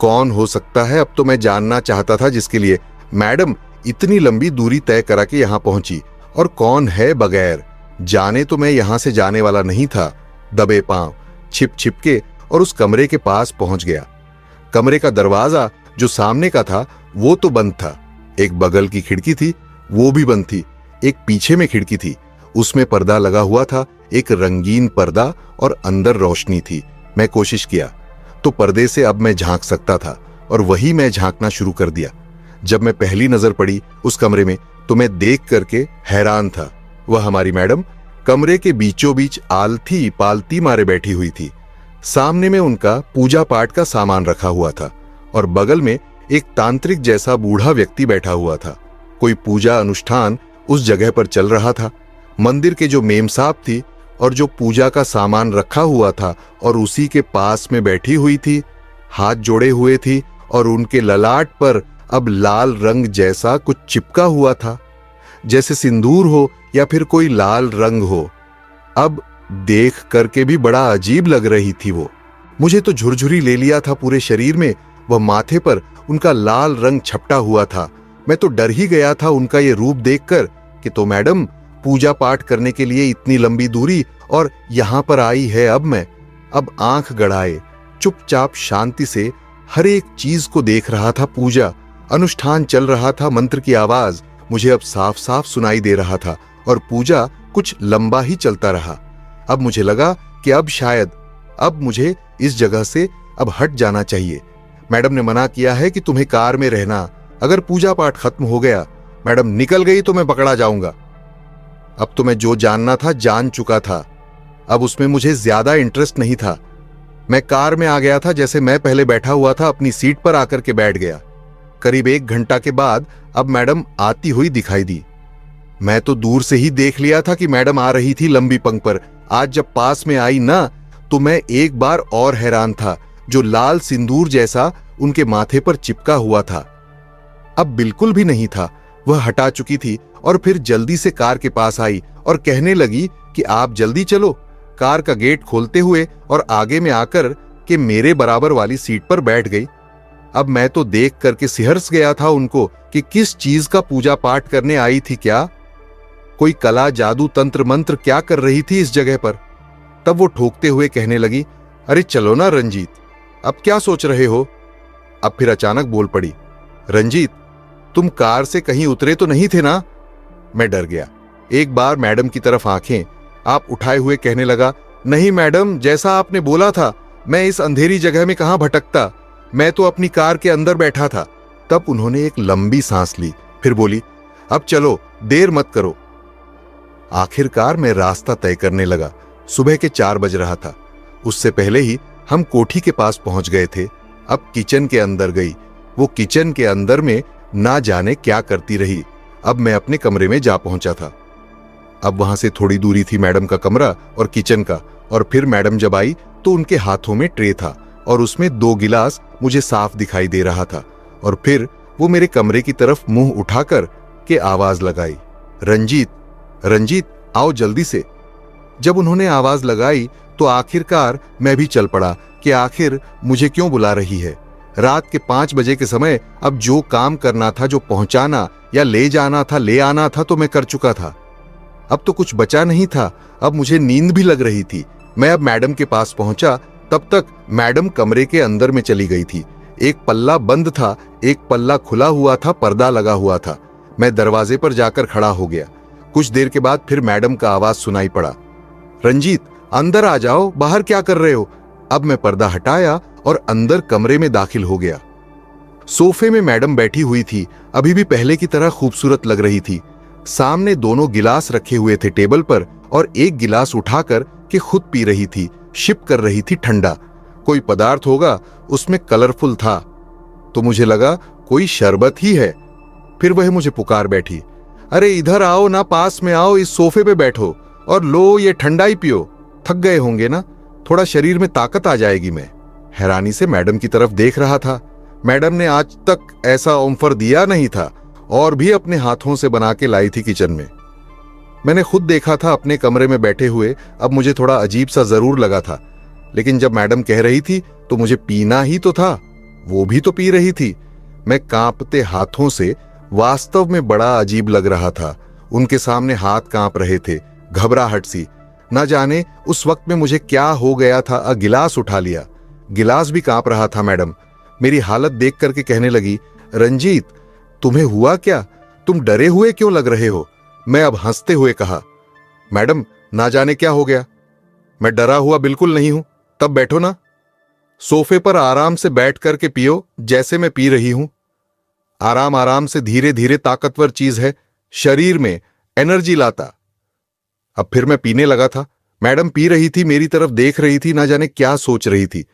कौन हो सकता है? अब तो मैं जानना चाहता था जिसके लिए मैडम इतनी लंबी दूरी तय करा के यहां पहुंची। और कौन है? बगैर जाने तो मैं यहां से जाने वाला नहीं था। दबे पांव, छिप छिप के और उस कमरे के पास पहुंच गया। कमरे का दरवाजा जो सामने का था वो तो बंद था। एक बगल की खिड़की थी, वो भी बंद थी। एक पीछे में खिड़की थी, उसमें पर्दा लगा हुआ था, एक रंगीन पर्दा, और अंदर रोशनी थी। मैं कोशिश किया तो पर्दे से अब मैं झांक सकता था और वही मैं झांकना शुरू कर दिया। जब मैं पहली नजर पड़ी उस कमरे में तो मैं देख करके हैरान था। वह हमारी मैडम कमरे के बीचों बीच आलथी पालती मारे बैठी हुई थी। सामने में उनका पूजा पाठ का सामान रखा हुआ था और बगल में एक तांत्रिक जैसा बूढ़ा व्यक्ति बैठा हुआ था। कोई पूजा अनुष्ठान उस जगह पर चल रहा था। मंदिर के जो मेमसाब थी और जो पूजा का सामान रखा हुआ था और उसी के पास में बैठी हुई थी, हाथ जोड़े हुए थी और उनके ललाट पर अब लाल रंग जैसा कुछ चिपका हुआ था, जैसे सिंदूर हो या फिर कोई लाल रंग हो। अब देख करके भी बड़ा अजीब लग रही थी वो। मुझे तो झुरझुरी ले लिया था पूरे शरीर में। वह माथे पर उनका लाल रंग छपटा हुआ था। मैं तो डर ही गया था उनका ये रूप देखकर कि तो मैडम पूजा पाठ करने के लिए इतनी लंबी दूरी और यहां पर आई है। अब आंख गड़ाए चुपचाप शांति से हर एक चीज को देख रहा था। पूजा अनुष्ठान चल रहा था। मंत्र की आवाज मुझे अब साफ साफ सुनाई दे रहा था और पूजा कुछ लंबा ही चलता रहा। अब मुझे लगा कि अब मुझे इस जगह से अब हट जाना चाहिए। मैडम ने मना किया है कि तुम्हें कार में रहना। अगर पूजा पाठ खत्म हो गया, मैडम निकल गई तो मैं पकड़ा जाऊंगा। अब तो मैं जो जानना था जान चुका था। अब उसमें मुझे ज्यादा इंटरेस्ट नहीं था। मैं कार में आ गया था। जैसे मैं पहले बैठा हुआ था अपनी सीट पर आकर के बैठ गया। करीब 1 घंटा के बाद अब मैडम आती हुई दिखाई दी। मैं तो दूर से ही देख लिया था कि मैडम आ रही थी लंबी पंख पर। आज जब पास में आई ना तो मैं एक बार और हैरान था। जो लाल सिंदूर जैसा उनके माथे पर चिपका हुआ था अब बिल्कुल भी नहीं था। वह हटा चुकी थी और फिर जल्दी से कार के पास आई और कहने लगी कि आप जल्दी चलो। कार का गेट खोलते हुए और आगे में आकर के मेरे बराबर वाली सीट पर बैठ गई। अब मैं तो देख करके सिहरस गया था उनको कि किस चीज का पूजा पाठ करने आई थी। क्या कोई कला जादू तंत्र मंत्र क्या कर रही थी इस जगह पर। तब वो ठोकते हुए कहने लगी, अरे चलो ना रंजीत, अब क्या सोच रहे हो। अब फिर अचानक बोल पड़ी, रंजीत तुम कार से कहीं उतरे तो नहीं थे ना। मैं डर गया। एक बार मैडम की तरफ आंखें आप उठाए हुए कहने लगा, नहीं मैडम, जैसा आपने बोला था मैं इस अंधेरी जगह में कहां भटकता। मैं तो अपनी कार के अंदर बैठा था। तब उन्होंने एक लंबी सांस ली, फिर बोली, अब चलो, देर मत करो। आखिरकार मैं रास्ता तय करने लगा। सुबह के 4 बज रहा था। उससे पहले ही हम कोठी के पास पहुंच गए थे। अब किचन के अंदर गई। वो किचन के अंदर में ना जाने क्या करती रही। अब मैं अपने कमरे में जा पहुंचा था। अब वहां से थोड़ी दूरी थी मैडम का कमरा और किचन का। और फिर मैडम जब आई तो उनके हाथों में ट्रे था और उसमें 2 गिलास मुझे साफ दिखाई दे रहा था। और फिर वो मेरे कमरे की तरफ मुंह उठाकर के आवाज लगाई, रंजीत, रंजीत आओ जल्दी से। जब उन्होंने आवाज लगाई तो आखिरकार मैं भी चल पड़ा कि आखिर मुझे क्यों बुला रही है। रात के 5 बजे के समय अब जो काम करना था, जो पहुंचाना या ले जाना था, ले आना था, तो मैं कर चुका था। अब तो कुछ बचा नहीं था। अब मुझे नींद भी लग रही थी। मैं अब मैडम के पास पहुंचा, तब तक मैडम कमरे के अंदर में चली गई थी। एक पल्ला बंद था, एक पल्ला खुला हुआ था, पर्दा लगा हुआ था। मैं दरवाजे पर जाकर खड़ा हो गया। कुछ देर के बाद फिर मैडम का आवाज सुनाई पड़ा, रंजीत अंदर आ जाओ, बाहर क्या कर रहे हो। अब मैं पर्दा हटाया और अंदर कमरे में दाखिल हो गया। सोफे में मैडम बैठी हुई थी। अभी भी पहले की तरह खूबसूरत लग रही थी। सामने 2 गिलास रखे हुए थे टेबल पर और एक गिलास उठाकर के खुद पी रही थी, शिप कर रही थी ठंडा। कोई पदार्थ होगा, उसमें कलरफुल था, तो मुझे लगा कोई शरबत ही है। फिर वह मुझे पुकार बैठी, अरे इधर आओ ना, पास में आओ, इस सोफे पे बैठो और लो ये ठंडा ही पियो। थक गए होंगे ना, थोड़ा शरीर में ताकत आ जाएगी। मैं हैरानी से मैडम की तरफ देख रहा था। मैडम ने आज तक ऐसा ऑफर दिया नहीं था और भी अपने हाथों से बना के लाई थी किचन में। मैंने खुद देखा था अपने कमरे में बैठे हुए। अब मुझे थोड़ा अजीब सा जरूर लगा था, लेकिन जब मैडम कह रही थी तो मुझे पीना ही तो था। वो भी तो पी रही थी। मैं कांपते हाथों से वास्तव में बड़ा अजीब लग रहा था। उनके सामने हाथ कांप रहे थे, घबराहट सी। न जाने उस वक्त में मुझे क्या हो गया था। गिलास उठा लिया, गिलास भी कांप रहा था। मैडम मेरी हालत देख करके कहने लगी, रंजीत तुम्हें हुआ क्या, तुम डरे हुए क्यों लग रहे हो। मैं अब हंसते हुए कहा, मैडम ना जाने क्या हो गया, मैं डरा हुआ बिल्कुल नहीं हूं। तब बैठो ना, सोफे पर आराम से बैठ करके पियो जैसे मैं पी रही हूं। आराम आराम से धीरे धीरे ताकतवर चीज है, शरीर में एनर्जी लाता। अब फिर मैं पीने लगा था। मैडम पी रही थी, मेरी तरफ देख रही थी, ना जाने क्या सोच रही थी।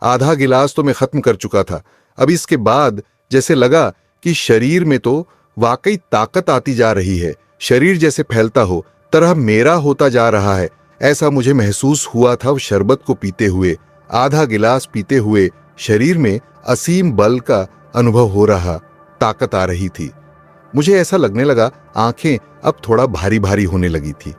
आधा गिलास तो मैं खत्म कर चुका था। अब इसके बाद जैसे लगा कि शरीर में तो वाकई ताकत आती जा रही है, शरीर जैसे फैलता हो तरह मेरा होता जा रहा है, ऐसा मुझे महसूस हुआ था। शरबत को पीते हुए, आधा गिलास पीते हुए शरीर में असीम बल का अनुभव हो रहा, ताकत आ रही थी। मुझे ऐसा लगने लगा आंखें अब थोड़ा भारी भारी होने लगी थी।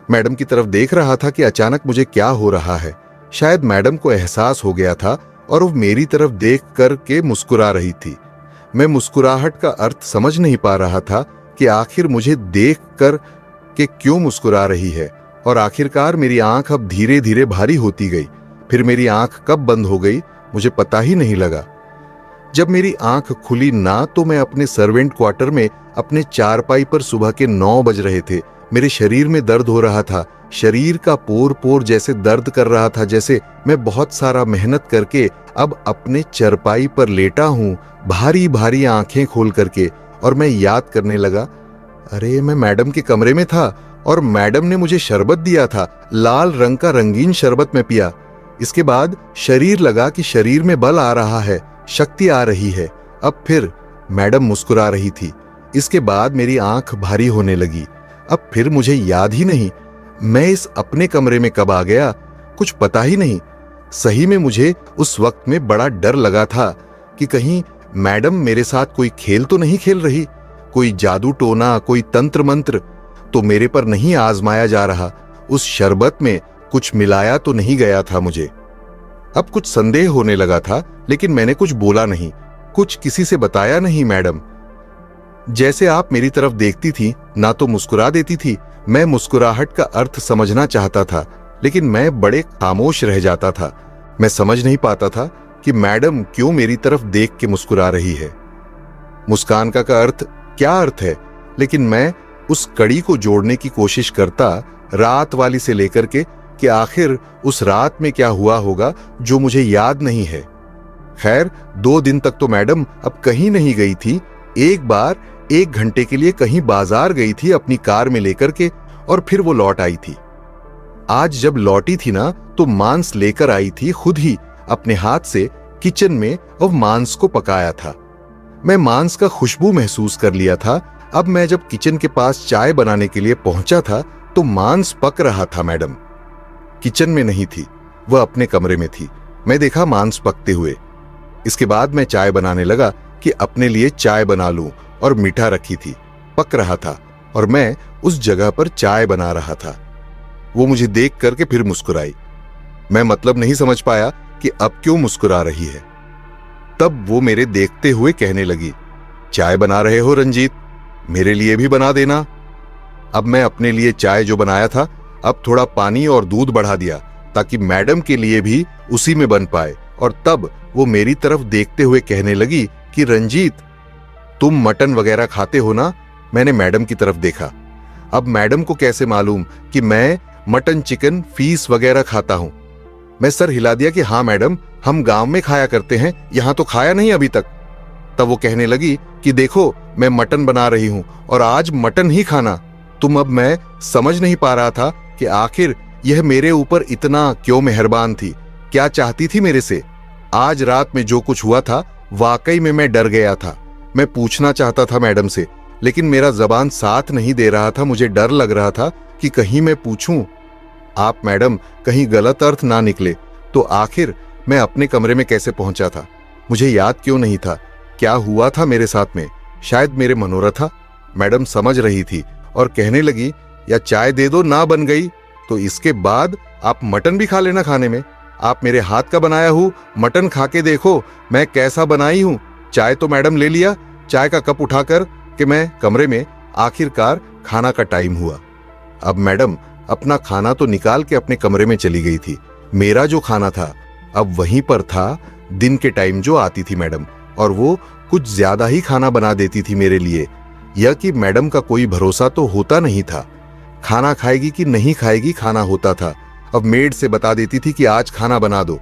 मैडम की तरफ देख रहा था कि अचानक मुझे क्या हो रहा है। शायद मैडम को एहसास हो गया था और वो मेरी तरफ देख कर के मुस्कुरा रही थी। मैं मुस्कुराहट का अर्थ समझ नहीं पा रहा था कि आखिर मुझे देख कर के क्यों मुस्कुरा रही है, और आखिरकार मेरी आंख अब धीरे धीरे भारी होती गई। फिर मेरी आंख कब बंद हो गई मुझे पता ही नहीं लगा। जब मेरी आंख खुली ना तो मैं अपने सर्वेंट क्वार्टर में अपने चारपाई पर सुबह के 9 बज रहे थे। मेरे शरीर में दर्द हो रहा था, शरीर का पोर पोर जैसे दर्द कर रहा था, जैसे मैं बहुत सारा मेहनत करके अब अपने चरपाई पर लेटा हूं, भारी भारी आंखें खोल करके। और मैं याद करने लगा, अरे मैं मैडम के कमरे में था और मैडम ने मुझे शरबत दिया था, लाल रंग का रंगीन शरबत में पिया। इसके बाद शरीर लगा कि शरीर में बल आ रहा है, शक्ति आ रही है। अब फिर मैडम मुस्कुरा रही थी। इसके बाद मेरी आंख भारी होने लगी। अब फिर मुझे याद ही नहीं मैं इस अपने कमरे में कब आ गया, कुछ पता ही नहीं। सही में मुझे उस वक्त में बड़ा डर लगा था कि कहीं मैडम मेरे साथ कोई खेल तो नहीं खेल रही, कोई जादू टोना, कोई तंत्र मंत्र तो मेरे पर नहीं आजमाया जा रहा, उस शरबत में कुछ मिलाया तो नहीं गया था मुझे। अब कुछ संदेह होने लगा था, लेकिन मैंने कुछ बोला नहीं, कुछ किसी से बताया नहीं। मैडम जैसे आप मेरी तरफ देखती थी ना तो मुस्कुरा देती थी। मैं मुस्कुराहट का अर्थ समझना चाहता था, लेकिन मैं बड़े खामोश रह जाता था। मैं समझ नहीं पाता था कि मैडम क्यों मेरी तरफ देख के मुस्कुरा रही है। मुस्कान का अर्थ क्या अर्थ है, लेकिन मैं उस कड़ी को जोड़ने की कोशिश करता, रात वाली से लेकर के कि आखिर उस रात में क्या हुआ होगा जो मुझे याद नहीं है। खैर 2 दिन तक तो मैडम अब कहीं नहीं गई थी। एक बार 1 घंटे के लिए कहीं बाजार गई थी अपनी कार में लेकर के, और फिर वो लौट आई थी। आज जब लौटी थी ना तो मांस लेकर आई थी, खुद ही अपने हाथ से किचन में, और मांस को पकाया था। मैं मांस का खुशबू महसूस कर लिया था। अब मैं जब किचन के पास चाय बनाने के लिए पहुंचा था तो मांस पक रहा था। मैडम किचन में नहीं थी, वह अपने कमरे में थी। मैं देखा मांस पकते हुए। इसके बाद मैं चाय बनाने लगा कि अपने लिए चाय बना लूं, और मीठा रखी थी, पक रहा था और मैं उस जगह पर चाय बना रहा था। वो मुझे देख करके फिर मुस्कुराई। मैं मतलब नहीं समझ पाया कि अब क्यों मुस्कुरा रही है। तब वो मेरे देखते हुए कहने लगी, चाय बना रहे हो रंजीत, मेरे लिए भी बना देना। अब मैं अपने लिए चाय जो बनाया था अब थोड़ा पानी और दूध बढ़ा दिया ताकि मैडम के लिए भी उसी में बन पाए। और तब वो मेरी तरफ देखते हुए कहने लगी कि रंजीत तुम मटन वगैरह खाते हो ना। मैंने मैडम की तरफ देखा। अब मैडम को कैसे मालूम कि मैं मटन, चिकन, फीस वगैरह खाता हूं। मैं सर हिला दिया कि हाँ मैडम, हम गांव में खाया करते हैं, यहां तो खाया नहीं अभी तक। तब वो कहने लगी कि देखो मैं मटन बना रही हूं और आज मटन ही खाना तुम। अब मैं समझ नहीं पा रहा था कि आखिर यह मेरे ऊपर इतना क्यों मेहरबान थी, क्या चाहती थी मेरे से। आज रात में जो कुछ हुआ था वाकई में मैं डर गया था। मैं पूछना चाहता था मैडम से, लेकिन मेरा जबान साथ नहीं दे रहा था। मुझे डर लग रहा था कि कहीं मैं पूछूं, आप मैडम कहीं गलत अर्थ ना निकले। तो आखिर मैं अपने कमरे में कैसे पहुंचा था मुझे याद क्यों नहीं था। क्या हुआ था मेरे साथ में, शायद मेरे मनोरथ था। मैडम समझ रही थी और कहने लगी, या चाय दे दो ना बन गई तो इसके बाद आप मटन भी खा लेना खाने में। आप मेरे हाथ का बनाया हूं मटन खा के देखो मैं कैसा बनाई हूं। चाय तो मैडम ले लिया, चाय का कप उठाकर कि मैं कमरे में। आखिरकार खाना का टाइम हुआ। अब मैडम अपना खाना तो निकाल के अपने कमरे में चली गई थी। मेरा जो खाना था अब वहीं पर था। दिन के टाइम जो आती थी मैडम, और वो कुछ ज्यादा ही खाना बना देती थी मेरे लिए। यह कि मैडम का कोई भरोसा तो होता नहीं था, खाना खाएगी कि नहीं खाएगी खाना होता था। अब मेड से बता देती थी कि आज खाना बना दो।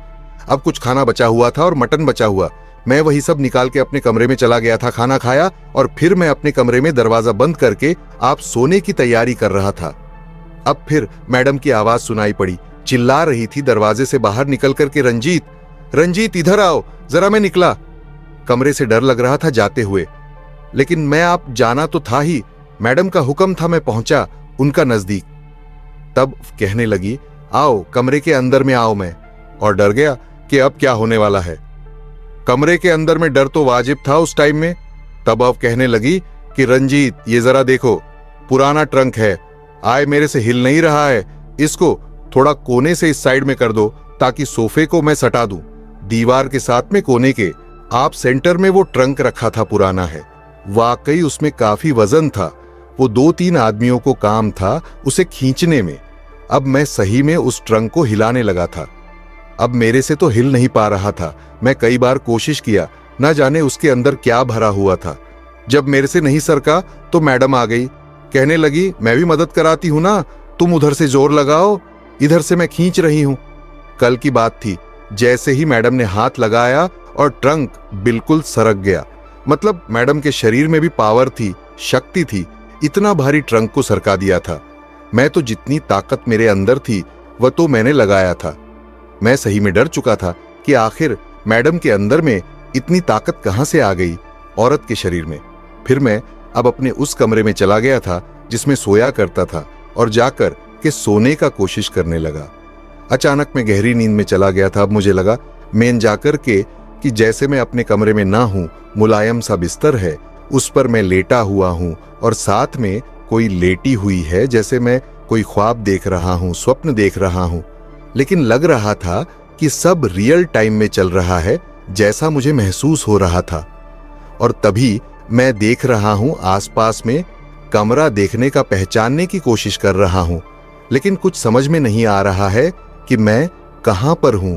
अब कुछ खाना बचा हुआ था और मटन बचा हुआ। मैं वही सब निकाल के अपने कमरे में चला गया था, खाना खाया और फिर मैं अपने कमरे में दरवाजा बंद करके आप सोने की तैयारी कर रहा था। अब फिर मैडम की आवाज सुनाई पड़ी, चिल्ला रही थी दरवाजे से बाहर निकल करके, रंजीत, रंजीत इधर आओ जरा। मैं निकला। कमरे से डर लग रहा था जाते हुए, लेकिन मैं आप जाना तो था ही, मैडम का हुक्म था। मैं पहुंचा उनका नजदीक। तब कहने लगी, आओ कमरे के अंदर में आओ। मैं और डर गया कि अब क्या होने वाला है। कमरे के अंदर में डर तो वाजिब था उस टाइम में। तब अब कहने लगी कि रंजीत ये जरा देखो, पुराना ट्रंक है, आए मेरे से हिल नहीं रहा है, इसको थोड़ा कोने से इस साइड में कर दो ताकि सोफे को मैं सटा दूं। दीवार के साथ में कोने के आप सेंटर में वो ट्रंक रखा था, पुराना है। वाकई उसमें काफी वजन था। वो 2-3 आदमियों को काम था उसे खींचने में। अब मैं सही में उस ट्रंक को हिलाने लगा था। अब मेरे से तो हिल नहीं पा रहा था। मैं कई बार कोशिश किया, ना जाने उसके अंदर क्या भरा हुआ था। जब मेरे से नहीं सरका तो मैडम आ गई, कहने लगी, मैं भी मदद कराती हूं ना, तुम उधर से जोर लगाओ, इधर से मैं खींच रही हूं। कल की बात थी, जैसे ही मैडम ने हाथ लगाया और ट्रंक बिल्कुल सरक गया। मतलब मैडम के शरीर में भी पावर थी, शक्ति थी, इतना भारी ट्रंक को सरका दिया था। मैं तो जितनी ताकत मेरे अंदर थी वह तो मैंने लगाया था। मैं सही में डर चुका था कि आखिर मैडम के अंदर में इतनी ताकत कहां से आ गई औरत के शरीर में। फिर मैं अब अपने उस कमरे में चला गया था जिसमें सोया करता था और जाकर के सोने का कोशिश करने लगा। अचानक मैं गहरी नींद में चला गया था। अब मुझे लगा मैं जाकर के कि जैसे मैं अपने कमरे में ना हूं, मुलायम सा बिस्तर है, उस पर मैं लेटा हुआ हूं और साथ में कोई लेटी हुई है, जैसे मैं कोई ख्वाब देख रहा हूं, स्वप्न देख रहा हूं। लेकिन लग रहा था कि सब रियल टाइम में चल रहा है, जैसा मुझे महसूस हो रहा था। और तभी मैं देख रहा हूं आसपास में, कमरा देखने का पहचानने की कोशिश कर रहा हूं, लेकिन कुछ समझ में नहीं आ रहा है कि मैं कहां पर हूं,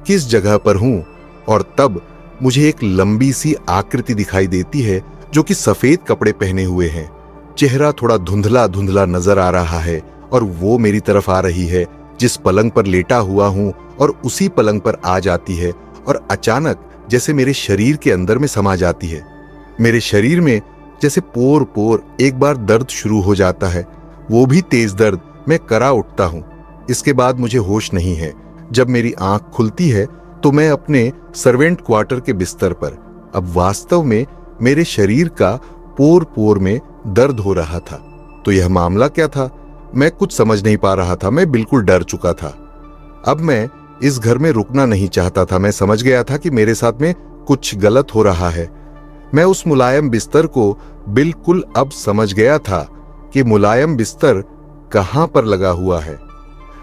किस जगह पर हूं। और तब मुझे एक लंबी सी आकृति दिखाई देती है जो कि सफेद कपड़े पहने हुए हैं। चेहरा थोड़ा धुंधला धुंधला नजर आ रहा है और वो मेरी तरफ आ रही है, जिस पलंग पर लेटा हुआ हूं, और उसी पलंग पर आ जाती है और अचानक जैसे मेरे शरीर के अंदर में समा जाती है। मेरे शरीर में जैसे पोर पोर एक बार दर्द शुरू हो जाता है, वो भी तेज दर्द। मैं करा उठता हूं। इसके बाद मुझे होश नहीं है। जब मेरी आंख खुलती है तो मैं अपने सर्वेंट क्वार्टर के बिस्तर पर। अब वास्तव में मेरे शरीर का पोर पोर में दर्द हो रहा था। तो यह मामला क्या था, मैं कुछ समझ नहीं पा रहा था। मैं बिल्कुल डर चुका था। अब मैं इस घर में रुकना नहीं चाहता था। मैं समझ गया था कि मेरे साथ में कुछ गलत हो रहा है। मैं उस मुलायम बिस्तर को बिल्कुल अब समझ गया था कि मुलायम बिस्तर कहां पर लगा हुआ है।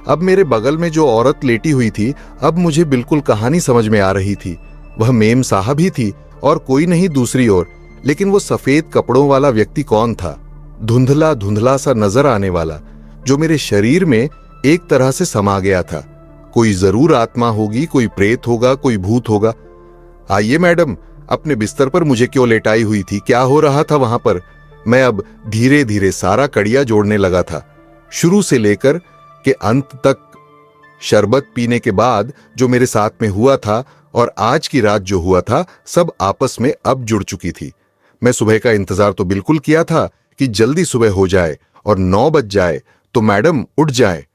अब मेरे बगल में जो औरत लेटी हुई थी, अब मुझे बिल्कुल कहानी समझ में आ रही थी। वह मेम साहब ही थी और कोई नहीं दूसरी ओर। लेकिन वो सफेद कपड़ों वाला व्यक्ति कौन था, धुंधला धुंधला सा नजर आने वाला, जो मेरे शरीर में एक तरह से समा गया था। कोई जरूर आत्मा होगी, कोई प्रेत होगा, कोई भूत होगा। आइए मैडम, अपने बिस्तर पर मुझे क्यों लेटाई हुई थी, क्या हो रहा था वहां पर? मैं अब धीरे धीरे सारा कड़िया जोड़ने लगा था, शुरू से लेकर के अंत तक। शरबत पीने के बाद जो मेरे साथ में हुआ था और आज की रात जो हुआ था, सब आपस में अब जुड़ चुकी थी। मैं सुबह का इंतजार तो बिल्कुल किया था कि जल्दी सुबह हो जाए और 9 बज जाए तो मैडम उठ जाए।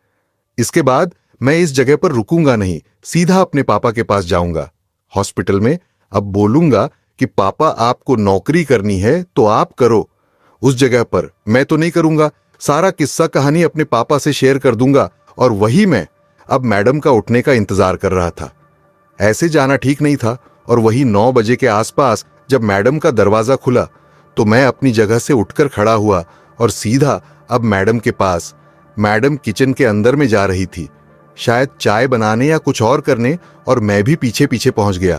इसके बाद मैं इस जगह पर रुकूंगा नहीं, सीधा अपने पापा के पास जाऊंगा हॉस्पिटल में। अब बोलूंगा कि पापा आपको नौकरी करनी है तो आप करो। उस जगह पर मैं तो नहीं करूंगा। सारा किस्सा कहानी अपने पापा से शेयर कर दूंगा। और वही मैं अब मैडम का उठने का इंतजार कर रहा था। ऐसे जाना ठीक नहीं था। और वही 9 बजे के आसपास जब मैडम का दरवाजा खुला तो मैं अपनी जगह से उठकर खड़ा हुआ और सीधा अब मैडम के पास। मैडम किचन के अंदर में जा रही थी, शायद चाय बनाने या कुछ और करने, और मैं भी पीछे पीछे पहुंच गया।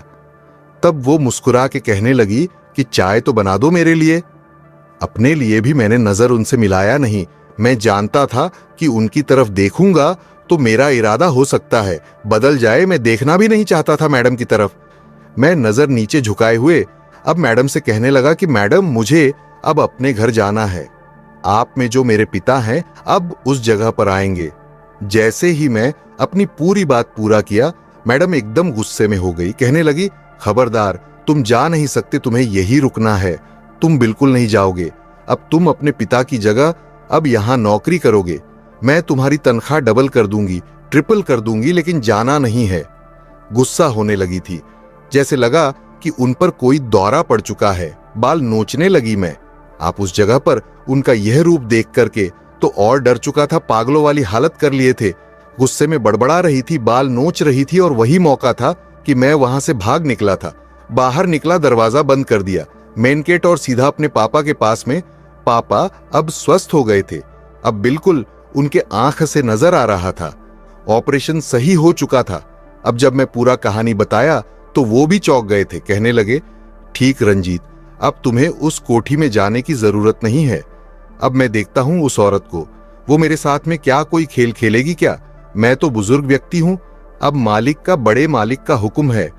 तब वो मुस्कुरा के कहने लगी कि चाय तो बना दो मेरे लिए। अपने लिए भी मैंने नजर उनसे मिलाया नहीं। मैं जानता था कि उनकी तरफ देखूंगा तो मेरा इरादा हो सकता है बदल जाए। मैं देखना भी नहीं चाहता था मैडम की तरफ। मैं नजर नीचे झुकाए हुए अब मैडम से कहने लगा कि मैडम, मुझे अब अपने घर जाना है। आप में जो मेरे पिता हैं अब उस जगह पर आएंगे। जैसे ही मैं अपनी पूरी बात पूरा किया, मैडम एकदम गुस्से में हो गई। कहने लगी, खबरदार, तुम जा नहीं सकते, तुम्हें यही रुकना है, तुम बिल्कुल नहीं जाओगे। अब तुम अपने पिता की जगह अब यहां नौकरी करोगे। मैं तुम्हारी तनख्वाह डबल कर दूंगी, ट्रिपल कर दूंगी, लेकिन जाना नहीं है। गुस्सा होने लगी थी, जैसे लगा कि उन पर कोई दौरा पड़ चुका है। बाल नोचने लगी मैं। आप उस जगह पर उनका यह रूप देख करके तो और डर चुका था, पागलों वाली हालत कर लिए थे। गुस्से में बड़बड़ा रही थी, बाल नोच रही थी, और वही मौका था कि मैं वहां से भाग निकला था। बाहर निकला, दरवाजा बंद कर दिया, मेन गेट, और सीधा अपने पापा के पास में। पापा अब स्वस्थ हो गए थे, अब बिल्कुल उनके आंख से नजर आ रहा था। ऑपरेशन सही हो चुका था। अब जब मैं पूरा कहानी बताया तो वो भी चौंक गए थे। कहने लगे, ठीक रंजीत, अब तुम्हें उस कोठी में जाने की जरूरत नहीं है। अब मैं देखता हूं उस औरत को, वो मेरे साथ में क्या कोई खेल खेलेगी क्या? मैं तो बुजुर्ग व्यक्ति हूं, अब मालिक का, बड़े मालिक का हुक्म है,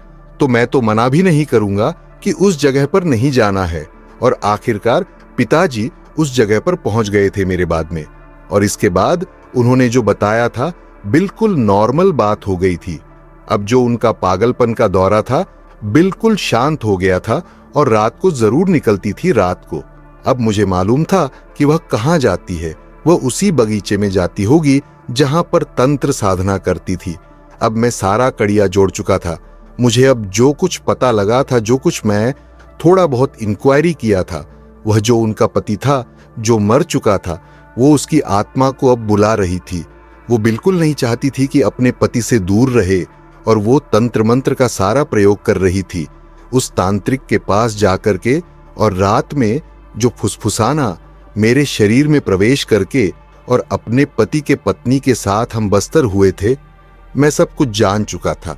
तो मैं तो मना भी नहीं करूंगा कि उस जगह पर नहीं जाना है। और आखिरकार पिताजी उस जगह पर पहुंच गए थे मेरे बाद में, और इसके बाद उन्होंने जो बताया था बिल्कुल नॉर्मल बात हो गई थी। अब जो उनका पागलपन का दौरा था बिल्कुल शांत हो गया था, और रात को जरूर निकलती थी रात को। अब मुझे मालूम था कि वह कहां जाती है। वह उसी बगीचे में जाती होगी जहां पर तंत्र साधना करती थी। अब मैं सारा कड़िया जोड़ चुका था। मुझे अब जो कुछ पता लगा था, जो कुछ मैं थोड़ा बहुत इंक्वायरी किया था, वह जो उनका पति था जो मर चुका था, वो उसकी आत्मा को अब बुला रही थी। वो बिल्कुल नहीं चाहती थी कि अपने पति से दूर रहे, और वो तंत्र मंत्र का सारा प्रयोग कर रही थी उस तांत्रिक के पास जाकर के। और रात में जो फुसफुसाना मेरे शरीर में प्रवेश करके और अपने पति के पत्नी के साथ हम बस्तर हुए थे, मैं सब कुछ जान चुका था।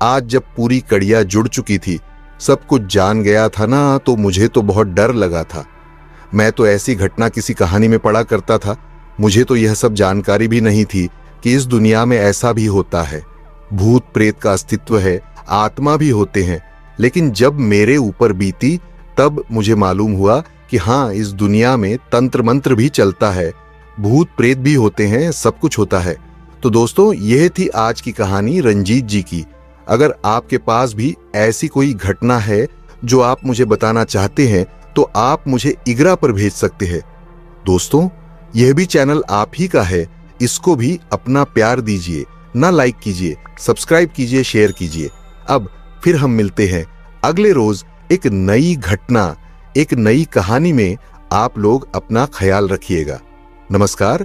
आज जब पूरी कड़िया जुड़ चुकी थी, सब कुछ जान गया था ना, तो मुझे तो बहुत डर लगा था। मैं तो ऐसी घटना किसी कहानी में पढ़ा करता था, मुझे तो यह सब जानकारी भी नहीं थी कि इस दुनिया में ऐसा भी होता है। भूत प्रेत का अस्तित्व है, आत्मा भी होते हैं। लेकिन जब मेरे ऊपर बीती तब मुझे मालूम हुआ कि हाँ, इस दुनिया में तंत्र मंत्र भी चलता है, भूत प्रेत भी होते हैं, सब कुछ होता है। तो दोस्तों, यह थी आज की कहानी रंजीत जी की। अगर आपके पास भी ऐसी कोई घटना है जो आप मुझे बताना चाहते हैं, तो आप मुझे इग्रा पर भेज सकते हैं। दोस्तों, यह भी चैनल आप ही का है, इसको भी अपना प्यार दीजिए, ना लाइक कीजिए, सब्सक्राइब कीजिए, शेयर कीजिए। अब फिर हम मिलते हैं अगले रोज एक नई घटना, एक नई कहानी में। आप लोग अपना ख्याल रखिएगा। नमस्कार।